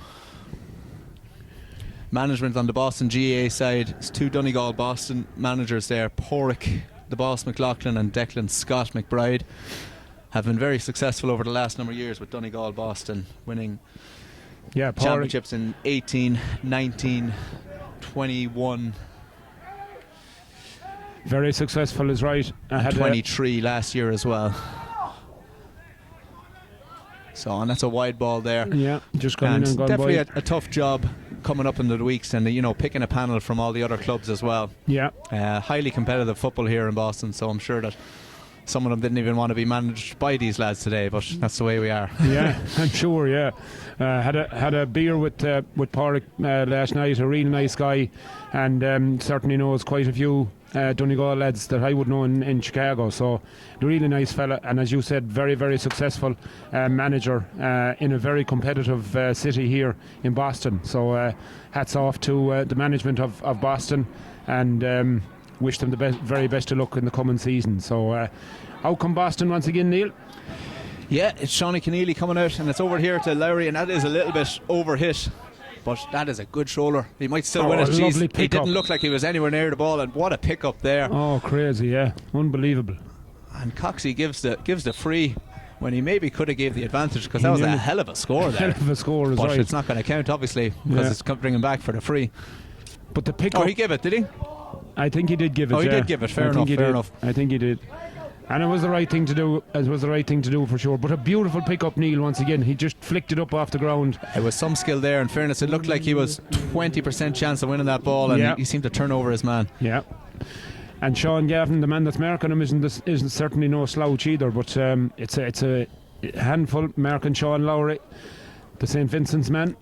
Management on the Boston GAA side, it's two Donegal Boston managers there. Porrick, the boss McLaughlin, and Declan Scott McBride have been very successful over the last number of years with Donegal Boston, winning championships in 18, 19, 21. Very successful is right. I had 23 last year as well. So, and that's a wide ball there. Yeah, just gone in and gone definitely by. a tough job coming up into the weeks, and picking a panel from all the other clubs as well. Yeah. Highly competitive football here in Boston, so I'm sure that some of them didn't even want to be managed by these lads today, but that's the way we are. Yeah, I'm sure. Yeah, had a beer with Porrick last night. A real nice guy, and certainly knows quite a few Donegal lads that I would know in Chicago. So a really nice fella, and as you said, very, very successful manager in a very competitive city here in Boston. So hats off to the management of Boston, and wish them the very best of luck in the coming season. So outcome Boston once again, Neil. Yeah, it's Shawnee Keneally coming out, and it's over here to Lowry, and that is a little bit overhit, but that is a good shoulder. He might still win it. Lovely He pick didn't up. look like he was anywhere near the ball, and what a pick up there. Oh, crazy, yeah, unbelievable. And Coxey gives the free when he maybe could have gave the advantage, because that was a hell of a score there. Hell of a score, is but right. it's not going to count, obviously, because it's bringing back for the free. But the pick Oh, up, he gave it, did he? I think he did give it. Oh, he yeah. did give it. Fair I think enough. I think he did. And it was the right thing to do. It was the right thing to do for sure. But a beautiful pick up, Neil. Once again, he just flicked it up off the ground. It was some skill there. In fairness, it looked like he was 20% chance of winning that ball, and he seemed to turn over his man. Yeah. And Sean Gavin, the man that's marking him, isn't certainly no slouch either. But it's a handful marking Sean Lowry, the St. Vincent's man.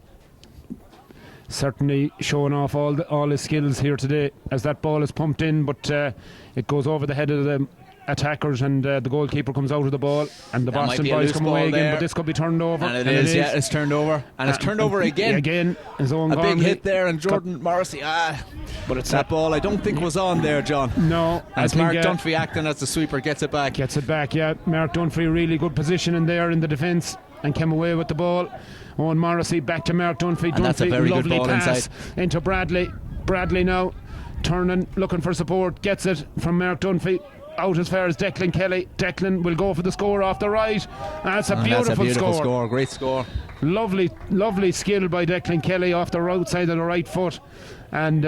Certainly showing off all his skills here today as that ball is pumped in, but it goes over the head of the attackers, and the goalkeeper comes out of the ball, and the That might Boston be a boys loose come ball away again, there. but this could be turned over. And it is, yeah, it's turned over. And it's turned over again. Again, his own A big Gormley. hit there, and Jordan Morrissey. But it's that ball I don't think was on there, John. No, As Mark Dunphy acting as the sweeper gets it back. Gets it back, yeah. Mark Dunphy, really good position in there in the defence, and came away with the ball. Owen Morrissey back to Mark Dunphy. And that's a very good lovely ball pass inside. into Bradley. Bradley now turning, looking for support, gets it from Mark Dunphy. Out as far as Declan Kelly. Declan will go for the score off the right. That's a beautiful score. Great score. Lovely skill by Declan Kelly off the outside of the right foot. And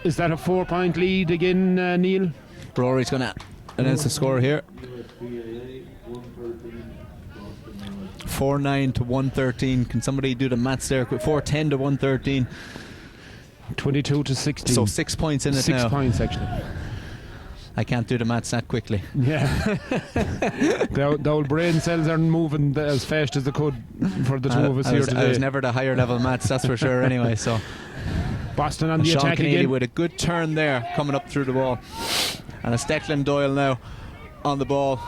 is that a 4-point lead again, Neil? Rory's going to announce the score here. USGAA 113, Boston 4-9 to 113. Can somebody do the maths there? 4-10 to 113. 22 to 16. So 6 points in it 6 now. points actually. I can't do the maths that quickly. Yeah. the old brain cells aren't moving as fast as they could for the two of us here today. I was never the higher level maths, that's for sure. Anyway, so Boston on and the Sean attack Keneally again. with a good turn there, coming up through the ball, and it's Declan Doyle now on the ball.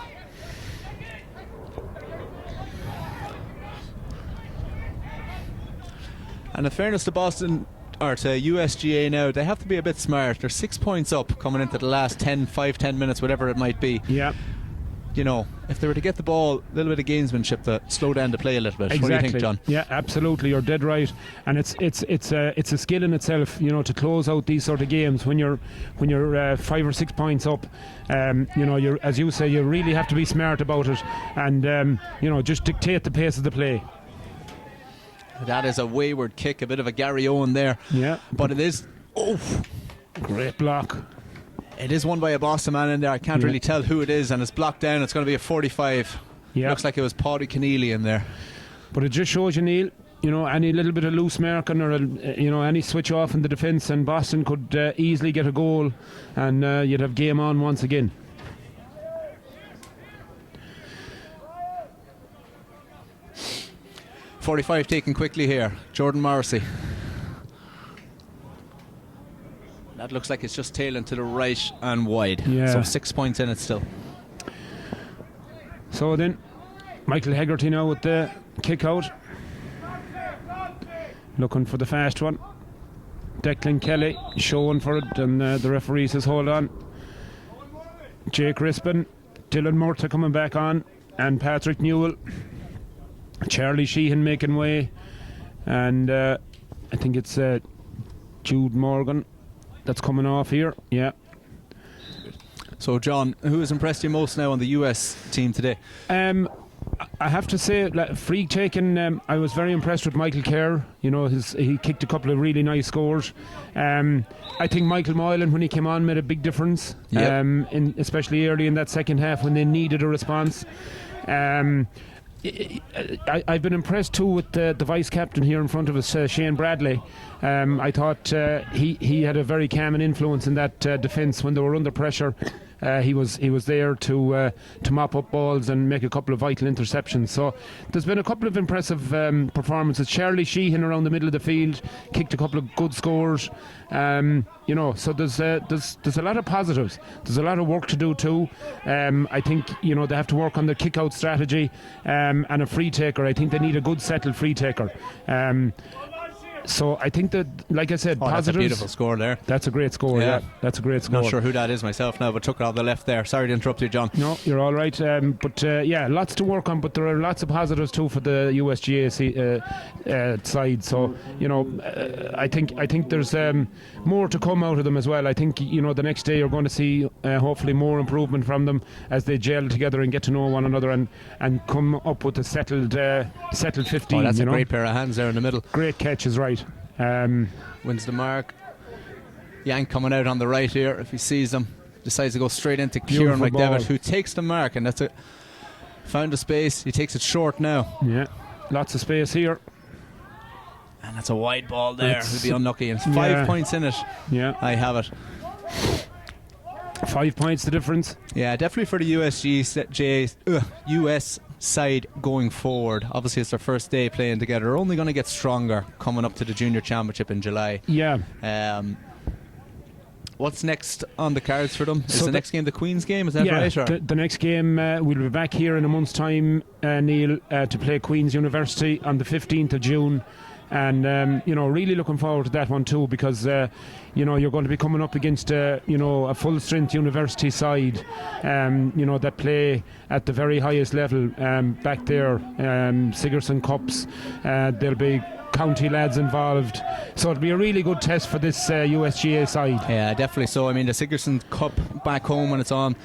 And in fairness to Boston, or to USGA now, they have to be a bit smart. They're 6 points up coming into the last 10 minutes, whatever it might be. Yeah. you know, if they were to get the ball, a little bit of gamesmanship to slow down the play a little bit. Exactly. What do you think, John? Yeah, absolutely. You're dead right, and it's a skill in itself, you know, to close out these sort of games when you're 5 or 6 points up. You know, you're, as you say, you really have to be smart about it, and you know, just dictate the pace of the play. That is a wayward kick, a bit of a Gary Owen there. Yeah, but it is. Oh, great block. It is won by a Boston man in there. I can't really tell who it is, and it's blocked down. It's going to be a 45. Yeah. Looks like it was Paddy Keneally in there. But it just shows you, Neil, you know, any little bit of loose marking or you know, any switch off in the defence, and Boston could easily get a goal, and you'd have game on once again. .45 taken quickly here. Jordan Morrissey. That looks like it's just tailing to the right and wide. Yeah. So 6 points in it still. So then, Michael Hegarty now with the kick out. Looking for the fast one. Declan Kelly showing for it, and the referee says hold on. Jake Rispin, Dylan Murtagh coming back on, and Patrick Newell. Charlie Sheehan making way, and I think it's Jude Morgan that's coming off here. Yeah. So John, who has impressed you most now on the US team today? I have to say, like, free taking, I was very impressed with Michael Kerr. You know, he kicked a couple of really nice scores. I think Michael Moylan, when he came on, made a big difference. Yep. Especially early in that second half when they needed a response. I've been impressed too with the vice captain here in front of us, Shane Bradley. I thought he had a very calming influence in that defence when they were under pressure. He was there to mop up balls and make a couple of vital interceptions. So there's been a couple of impressive performances. Charlie Sheehan around the middle of the field kicked a couple of good scores. You know, so there's a lot of positives. There's a lot of work to do too. I think, you know, they have to work on their kick-out strategy and a free taker. I think they need a good settled free taker. So I think that, like I said, positives. That's a beautiful score there. That's a great score. Yeah, that's a great score. Not sure who that is myself now, but took it off the left there. Sorry to interrupt you, John. No, you're all right. But yeah, lots to work on. But there are lots of positives too for the USGAA side. So you know, I think there's more to come out of them as well. I think, you know, the next day you're going to see hopefully more improvement from them as they gel together and get to know one another and come up with a settled 15. Oh, that's a great pair of hands there in the middle. Great catch is right. Wins the mark. Yank coming out on the right here. If he sees them, decides to go straight into Kieran McDevitt, who takes the mark, and that's found a space. He takes it short now. Yeah, lots of space here. And that's a wide ball there. He'll be unlucky. And it's 5 points in it. Yeah, I have it. 5 points the difference. Yeah, definitely for the US side going forward. Obviously it's their first day playing together. They're only going to get stronger coming up to the junior championship in July. Yeah. What's next on the cards for them? Is the next game the Queen's game? Is that right? Or? The next game, we'll be back here in a month's time, Neil, to play Queen's University on the 15th of June. And you know, really looking forward to that one too, because you know, you're going to be coming up against you know, a full strength university side, you know, that play at the very highest level back there. Sigerson Cups, there'll be county lads involved, so it'll be a really good test for this USGA side. Yeah, definitely so. I mean, the Sigerson Cup back home when it's on,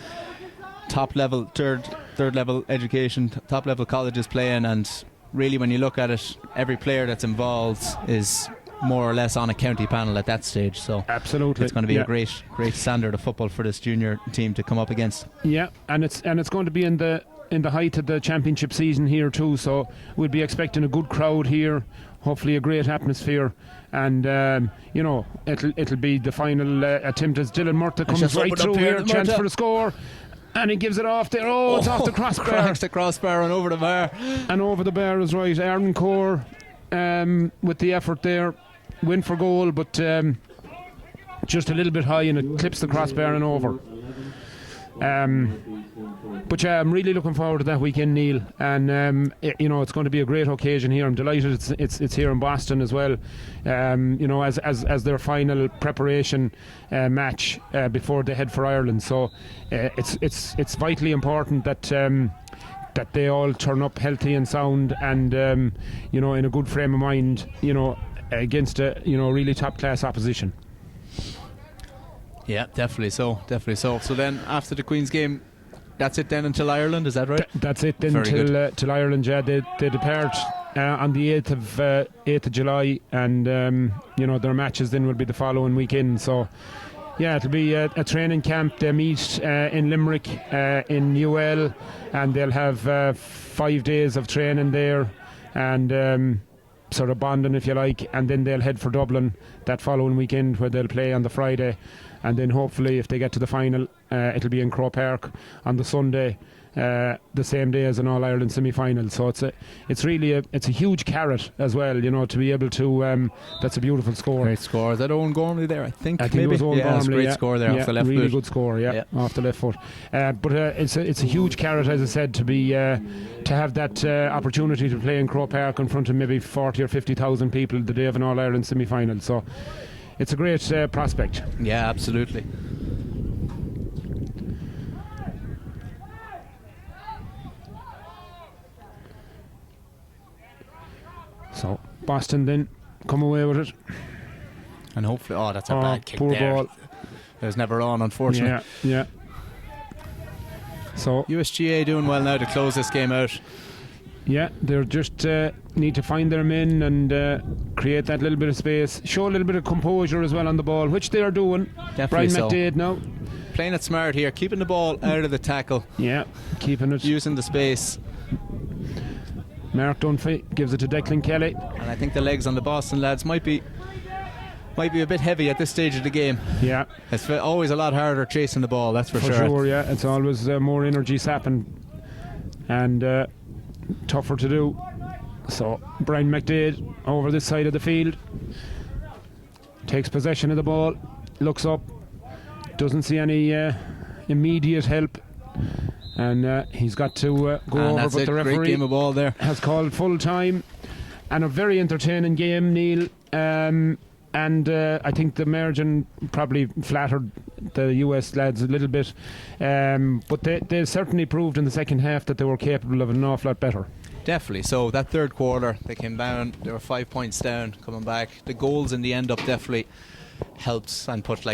top level, third level education, top level colleges playing, and really when you look at it, every player that's involved is more or less on a county panel at that stage. So absolutely, it's going to be a great standard of football for this junior team to come up against. Yeah, and it's going to be in the height of the championship season here too. So we'll be expecting a good crowd here. Hopefully a great atmosphere, and you know, it'll be the final attempt as Dylan Murtagh comes right through here, chance for a score. And he gives it off there. Oh, it's off the crossbar. Cracks the crossbar and over the bar. And over the bar is right. Aaron Core with the effort there. Went for goal, but just a little bit high, and it clips the crossbar and over. But yeah, I'm really looking forward to that weekend, Neil. And it's going to be a great occasion here. I'm delighted it's here in Boston as well. As their final preparation match before they head for Ireland. So it's vitally important that they all turn up healthy and sound, and in a good frame of mind. Against a really top class opposition. Yeah, definitely so. So then after the Queen's game, that's it then until Ireland, is that right? That's it then till Ireland. Yeah, they depart on the 8th of July, and their matches then will be the following weekend. So yeah, it'll be a training camp. They meet in Limerick in UL, and they'll have 5 days of training there, and sort of bonding, if you like, and then they'll head for Dublin that following weekend, where they'll play on the Friday, and then hopefully if they get to the final, it'll be in Croke Park on the Sunday, the same day as an All-Ireland semi-final. So it's really a huge carrot as well, to be able to. That's a beautiful score. Great score. Is that Owen Gormley there? I think maybe. It was Owen Gormley, great score there off the left really foot. good score, off the left foot. But it's a huge carrot, as I said, to have that opportunity to play in Croke Park in front of maybe 40 or 50,000 people the day of an All-Ireland semi-final. So it's a great prospect. Yeah, absolutely. So Boston then come away with it, and hopefully, that's a bad kick poor there. ball. It was never on, unfortunately. Yeah. So USGA doing well now to close this game out. Yeah, they're just need to find their men and create that little bit of space, show a little bit of composure as well on the ball, which they are doing. Definitely. Brian so. McDade now playing it smart here, keeping the ball out of the tackle. Yeah, keeping it, using the space. Mark Dunphy gives it to Declan Kelly, and I think the legs on the Boston lads might be a bit heavy at this stage of the game. Yeah, it's always a lot harder chasing the ball, that's for sure. Yeah, it's always more energy sapping and tougher to do. So Brian McDade over this side of the field takes possession of the ball, looks up, doesn't see any immediate help, and he's got to go over, but the referee great game of ball there. Has called full time, and a very entertaining game, Neil. And I think the margin probably flattered the US lads a little bit, but they certainly proved in the second half that they were capable of an awful lot better. Definitely. So that third quarter, they came down, they were 5 points down coming back. The goals in the end up definitely helped and put,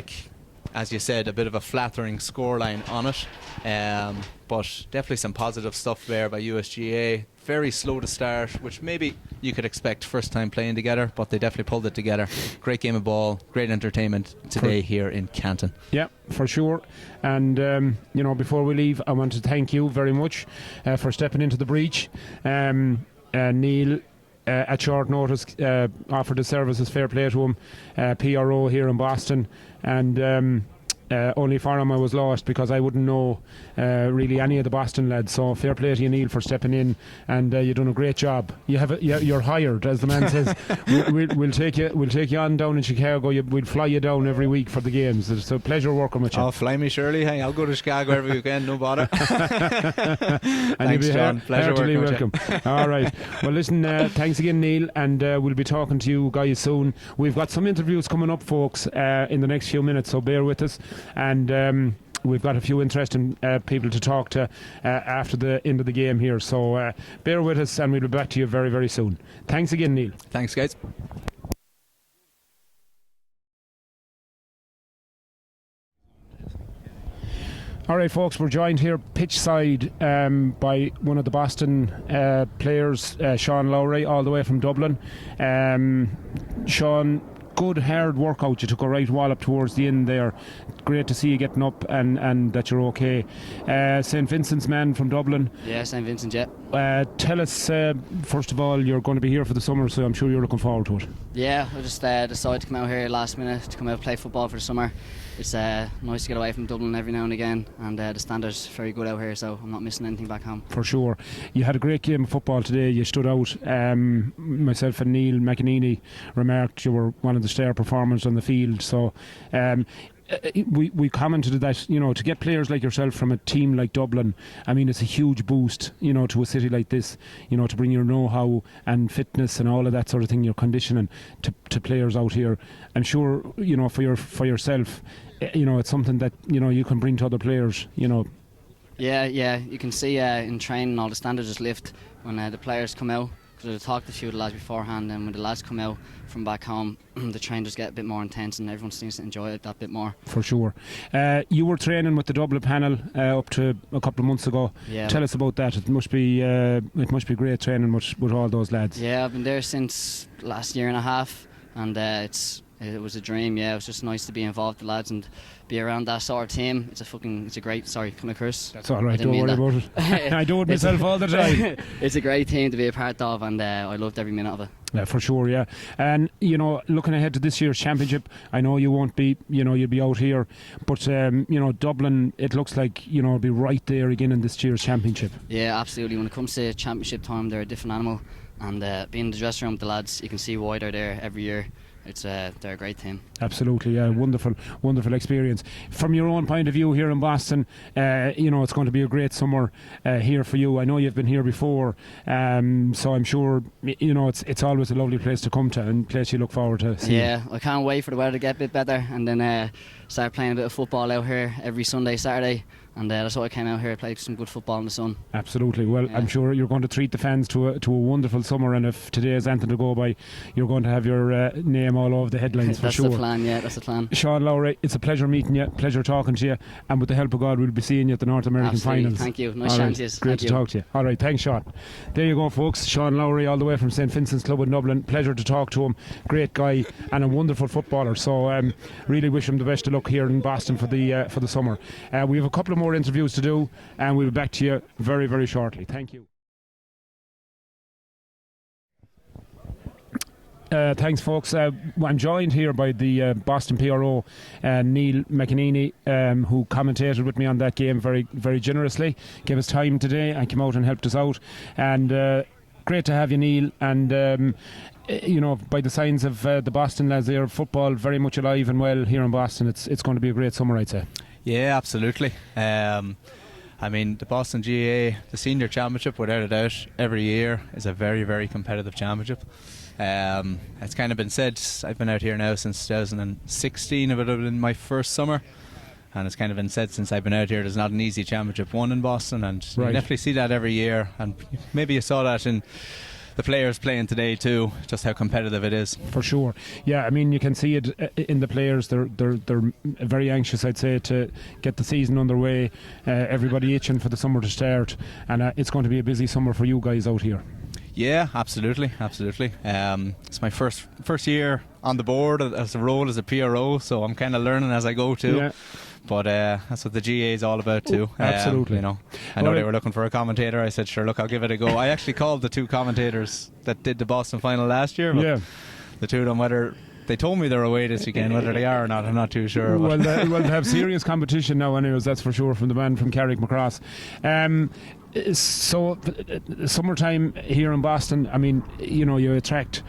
as you said, a bit of a flattering scoreline on it, but definitely some positive stuff there by USGA. Very slow to start, which maybe you could expect first time playing together, but they definitely pulled it together. Great game of ball, great entertainment today here in Canton. Yeah, for sure. And before we leave, I want to thank you very much for stepping into the breach. Neil, at short notice, offered his services, fair play to him, PRO here in Boston, and only for him I was lost, because I wouldn't know really any of the Boston lads. So fair play to you, Neil, for stepping in, and you've done a great job. You're hired, as the man says. We'll take you on down in Chicago. We'll fly you down every week for the games. It's a pleasure working with you. Oh, fly me, Shirley. Hey, I'll go to Chicago every weekend, no bother. And thanks, John. Pleasure working welcome. with you. All right. Well, listen, thanks again, Neil, and we'll be talking to you guys soon. We've got some interviews coming up, folks, in the next few minutes, so bear with us. And we've got a few interesting people to talk to after the end of the game here. So bear with us, and we'll be back to you very, very soon. Thanks again, Neil. Thanks, guys. All right, folks, we're joined here pitch side by one of the Boston players, Sean Lowry, all the way from Dublin. Sean, good hard workout. You took a right wallop towards the end there. Great to see you getting up and that you're okay. St. Vincent's man from Dublin. Yeah, St. Vincent, yeah. Tell us, first of all, you're going to be here for the summer, so I'm sure you're looking forward to it. Yeah, I just decided to come out here last minute to come out and play football for the summer. It's nice to get away from Dublin every now and again, and the standard's very good out here, so I'm not missing anything back home. For sure. You had a great game of football today. You stood out. Myself and Neil McEnany remarked you were one of the star performers on the field. So we commented that, you know, to get players like yourself from a team like Dublin, I mean, it's a huge boost, you know, to a city like this, you know, to bring your know-how and fitness and all of that sort of thing, your conditioning to players out here. I'm sure, you know, for yourself, you know, it's something that, you know, you can bring to other players, you know. Yeah, you can see in training all the standards just lift when the players come out. Because I talked to a few of the lads beforehand, and when the lads come out from back home, the training just get a bit more intense, and everyone seems to enjoy it that bit more. For sure. You were training with the Dublin panel up to a couple of months ago. Yeah. Tell us about that. It must be great training with all those lads. Yeah, I've been there since last year and a half, and it was a dream. Yeah, it was just nice to be involved with the lads and be around that sort of team. It's a great. Sorry, can I curse? That's all right. Don't worry about it. I do it myself all the time. It's a great team to be a part of, and I loved every minute of it. Yeah, for sure, yeah. And, you know, looking ahead to this year's championship, I know you won't be, you know, you'll be out here, but, you know, Dublin, it looks like, you know, will be right there again in this year's championship. Yeah, absolutely. When it comes to championship time, they're a different animal, and being in the dressing room with the lads, you can see why they're there every year. They're a great team. Absolutely, yeah, wonderful experience. From your own point of view here in Boston, you know, it's going to be a great summer here for you. I know you've been here before, so I'm sure, you know, it's always a lovely place to come to and a place you look forward to seeing. Yeah, I can't wait for the weather to get a bit better, and then start playing a bit of football out here every Sunday, Saturday. And that's why I came out here to play some good football in the sun. Absolutely. Well, yeah. I'm sure you're going to treat the fans to a wonderful summer, and if today is anything to go by, you're going to have your name all over the headlines for sure. That's the plan, yeah, that's the plan. Sean Lowry, it's a pleasure meeting you, pleasure talking to you, and with the help of God, we'll be seeing you at the North American Finals. Thank you. Nice chatting to you. Great to talk to you. All right, thanks, Sean. There you go, folks. Sean Lowry, all the way from St. Vincent's Club in Dublin. Pleasure to talk to him. Great guy and a wonderful footballer. So really wish him the best of luck here in Boston for the summer. We have a couple of more interviews to do, and we'll be back to you very, very shortly. Thank you. Thanks, folks. I'm joined here by the Boston PRO, Neil McEnany, who commentated with me on that game very, very generously. Gave us time today and came out and helped us out. And great to have you, Neil. And you know, by the signs of the Boston lads, their football very much alive and well here in Boston. It's going to be a great summer, I'd say. Yeah, absolutely. I mean, the Boston GAA, the senior championship, without a doubt, every year is a very, very competitive championship. It's kind of been said, I've been out here now since 2016, it would have been my first summer, and it's kind of been said since I've been out here, there's not an easy championship won in Boston, and you definitely see that every year, and maybe you saw that in the players playing today too, just how competitive it is. For sure. Yeah, I mean, you can see it in the players. They're very anxious, I'd say, to get the season underway. Everybody itching for the summer to start, and it's going to be a busy summer for you guys out here. Yeah, absolutely. It's my first year on the board as a role as a PRO, so I'm kind of learning as I go too. Yeah. But that's what the GA is all about too. Absolutely. You know, I know they were looking for a commentator. I said, sure, look, I'll give it a go. I actually called the two commentators that did the Boston final last year. But the two of them, whether they told me they're away this weekend, whether they are or not, I'm not too sure. Well, they have serious competition now, anyways. That's for sure, from the man from Carrick Macross. So summertime here in Boston, I mean, you know, you attract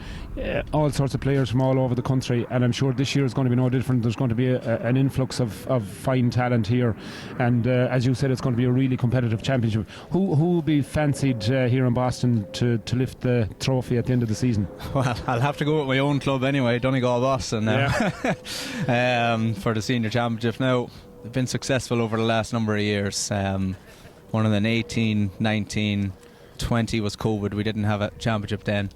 all sorts of players from all over the country, and I'm sure this year is going to be no different. There's going to be an influx of fine talent here, and as you said, it's going to be a really competitive championship. Who will be fancied here in Boston to lift the trophy at the end of the season? Well, I'll have to go with my own club anyway, Donegal Boston now. For the senior championship. Now, they've been successful over the last number of years. One of them, 18, 19, 20 was COVID. We didn't have a championship then.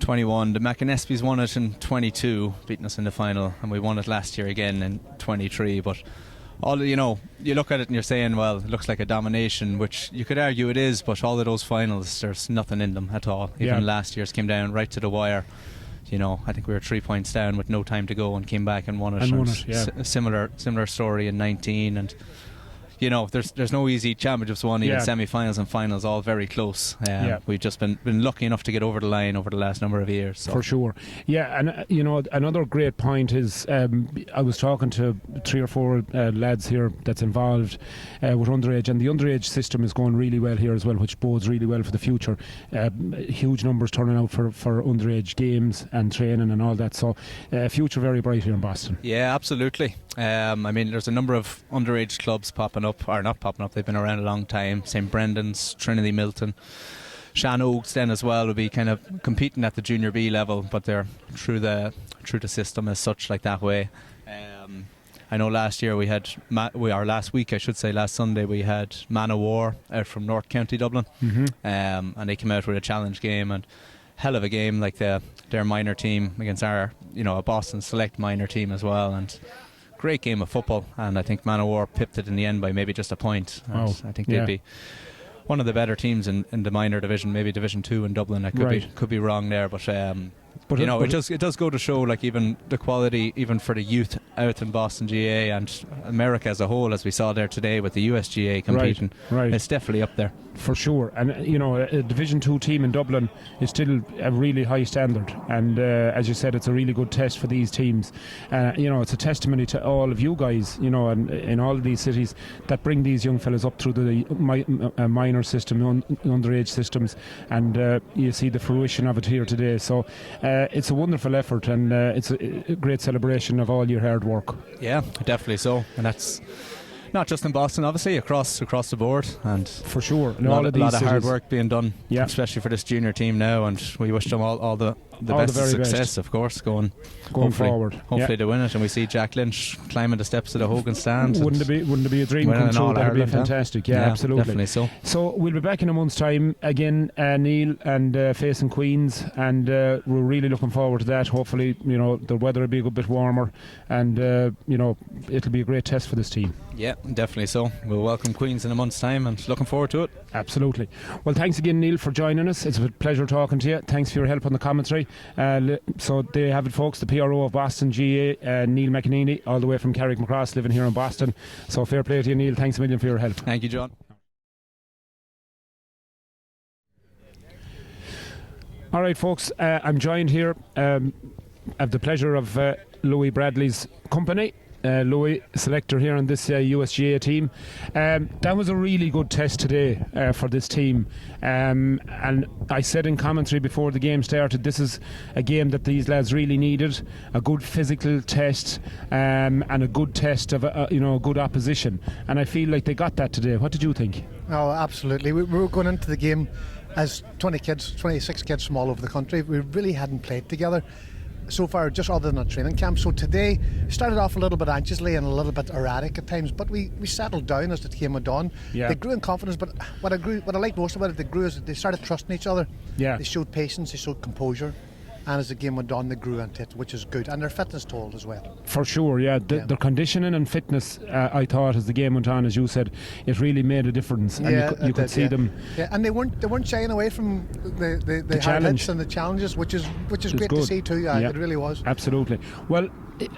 21, the McInnespies won it in 22, beating us in the final, and we won it last year again in 23. But all, you know, you look at it and you're saying, well, it looks like a domination, which you could argue it is, but all of those finals, there's nothing in them at all. Even last year's came down right to the wire. You know, I think we were 3 points down with no time to go and came back and won it. A similar story in 19, and there's no easy championships won, even Yeah. semi-finals and finals, all very close. Yeah. We've just been lucky enough to get over the line over the last number of years. So. For sure. Yeah, and another great point is I was talking to 3 or 4 lads here that's involved with underage, and the underage system is going really well here as well, which bodes really well for the future. Huge numbers turning out for underage games and training and all that. So future very bright here in Boston. Yeah, absolutely. There's a number of underage clubs popping up, or not popping up, they've been around a long time. St. Brendan's, Trinity Milton, Shan Oaks then as well will be kind of competing at the Junior B level, but they're through the system as such, like that way. I know last year we had, last Sunday we had Man o' War out from North County Dublin, and they came out with a challenge game, and hell of a game, like their minor team against our, a Boston Select minor team as well, and great game of football. And I think Man o' War pipped it in the end by maybe just a point. And I think they'd be one of the better teams in the minor division, maybe Division 2 in Dublin. I could be wrong there, but it does go to show, like, even the quality, even for the youth out in Boston GAA and America as a whole, as we saw there today with the USGAA competing. Right. It's definitely up there. For sure. And a Division 2 team in Dublin is still a really high standard, and as you said, it's a really good test for these teams. It's a testimony to all of you guys, and in all of these cities that bring these young fellas up through the minor system, underage systems, and you see the fruition of it here today. So it's a wonderful effort, and it's a great celebration of all your hard work. Yeah, definitely so. And that's not just in Boston, obviously, across the board, and for sure, a lot of hard work being done, especially for this junior team now, and we wish them all the best of success, of course, going forward. Hopefully they win it, and we see Jack Lynch climbing the steps of the Hogan stand. Wouldn't it be a dream come true? That'd be fantastic. Yeah, absolutely. Definitely So we'll be back in a month's time again, Neil, and facing Queens, and we're really looking forward to that. Hopefully, the weather will be a good bit warmer, and it'll be a great test for this team. Yeah, definitely so. We'll welcome Queens in a month's time, and looking forward to it. Absolutely. Well, thanks again, Neil, for joining us. It's a pleasure talking to you. Thanks for your help on the commentary. So there you have it, folks, the PRO of Boston GAA, Neil McEnany, all the way from Carrickmacross, living here in Boston. So fair play to you, Neil. Thanks a million for your help. Thank you, John. All right, folks, I'm joined here. I have the pleasure of Louis Bradley's company. Louis, selector here on this USGA team. That was a really good test today for this team, and I said in commentary before the game started, this is a game that these lads really needed, a good physical test, and a good test of good opposition, and I feel like they got that today. What did you think? Oh, absolutely. We were going into the game as 26 kids from all over the country. We really hadn't played together so far, just other than a training camp. So today started off a little bit anxiously and a little bit erratic at times, but we settled down as the game went on. They grew in confidence, but what I liked most about it, they grew as they started trusting each other. They showed patience, they showed composure, and as the game went on, they grew into it, which is good, and their fitness told as well. For sure, their conditioning and fitness, I thought, as the game went on, as you said, it really made a difference, and you could see them. Yeah, and they weren't shying away from the hard hits and the challenges, which is great to see too. It really was. Absolutely. Well,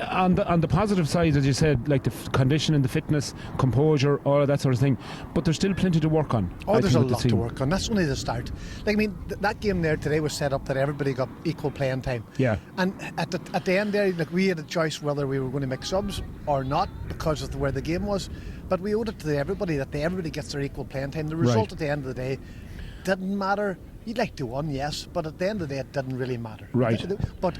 on the positive side, as you said, like the conditioning, the fitness, composure, all of that sort of thing, but there's still plenty to work on. There's a lot to work on. That's only the start. That game there today was set up that everybody got equal playing time. And at the end there, we had a choice whether we were going to make subs or not because of where the game was, but we owed it to everybody that everybody gets their equal playing time. The result at the end of the day didn't matter. You'd like to win, yes, but at the end of the day, it didn't really matter. Right. But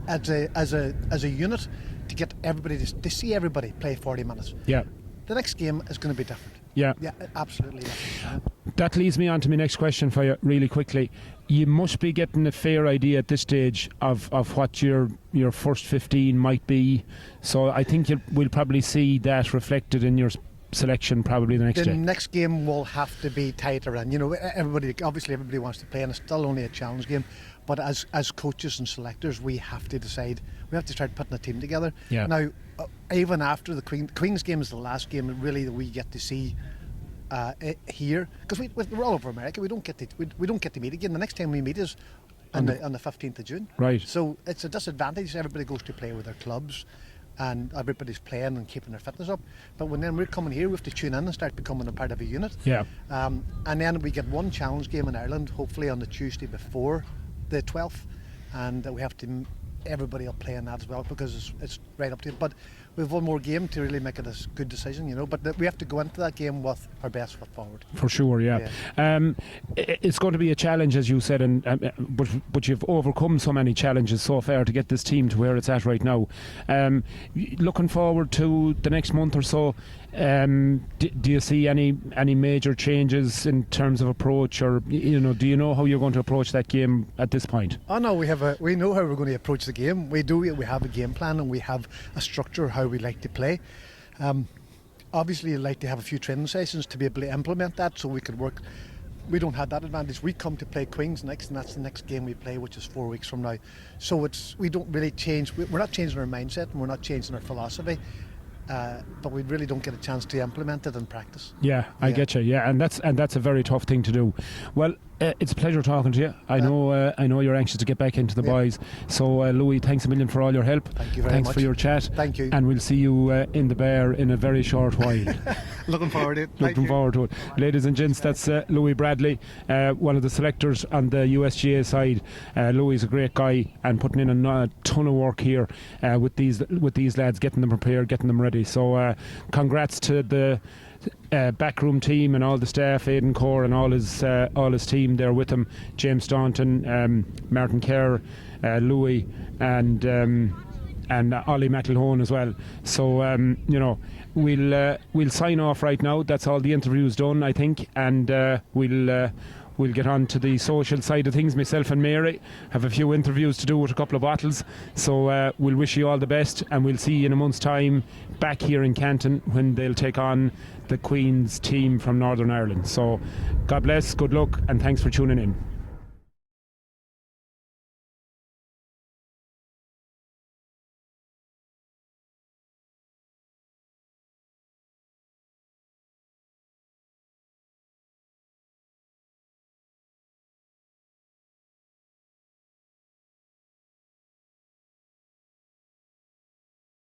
as a unit, to get everybody to see everybody play 40 minutes. The next game is going to be different. Yeah, absolutely different. That leads me on to my next question for you, really quickly. You must be getting a fair idea at this stage of what your first 15 might be. So I think we'll probably see that reflected in your selection probably the next day. The next game will have to be tighter, and everybody wants to play, and it's still only a challenge game, but as coaches and selectors, we have to decide. We have to start putting a team together. Now, even after the Queen's game is the last game really that we get to see here, because we're all over America. We don't get to meet again. The next time we meet is on the 15th of June. Right. So it's a disadvantage. Everybody goes to play with their clubs. and everybody's playing and keeping their fitness up. But when then we're coming here, we have to tune in and start becoming a part of a unit. Yeah. And then we get one challenge game in Ireland, hopefully on the Tuesday before the 12th, and we have to everybody will play in that as well because it's right up to it. But we have one more game to really make it a good decision, you know. But we have to go into that game with our best foot forward. For sure, yeah. It's going to be a challenge, as you said, and but you've overcome so many challenges so far to get this team to where it's at right now. Looking forward to the next month or so, do you see any major changes in terms of approach, or do you know how you're going to approach that game at this point? Oh no, we know how we're going to approach the game. We have a game plan and we have a structure how we like to play. Obviously, you'd like to have a few training sessions to be able to implement that, so we could work. We don't have that advantage. We come to play Queens next, and that's the next game we play, which is 4 weeks from now. So we don't really change. We're not changing our mindset, and we're not changing our philosophy. But we really don't get a chance to implement it in practice. Yeah, I get you. Yeah, and that's a very tough thing to do. Well, it's a pleasure talking to you. I know you're anxious to get back into the boys. So, Louis, thanks a million for all your help. Thank you very Thanks much. for your chat. Thank you. And we'll see you in the bar in a very short while. Looking forward to it. Looking forward to it. Ladies and gents, that's Louis Bradley, one of the selectors on the USGAA side. Louis is a great guy and putting in a ton of work here with these lads, getting them prepared, getting them ready. So congrats to the backroom team and all the staff, Aidan Core and all his team there with him, James Staunton, Martin Kerr, Louis and Ollie McElhone as well. So we'll sign off right now. That's all the interviews done, I think, and we'll get on to the social side of things. Myself and Mary have a few interviews to do with a couple of bottles, so we'll wish you all the best, and we'll see you in a month's time back here in Canton when they'll take on the Queen's team from Northern Ireland. So God bless, good luck, and thanks for tuning in.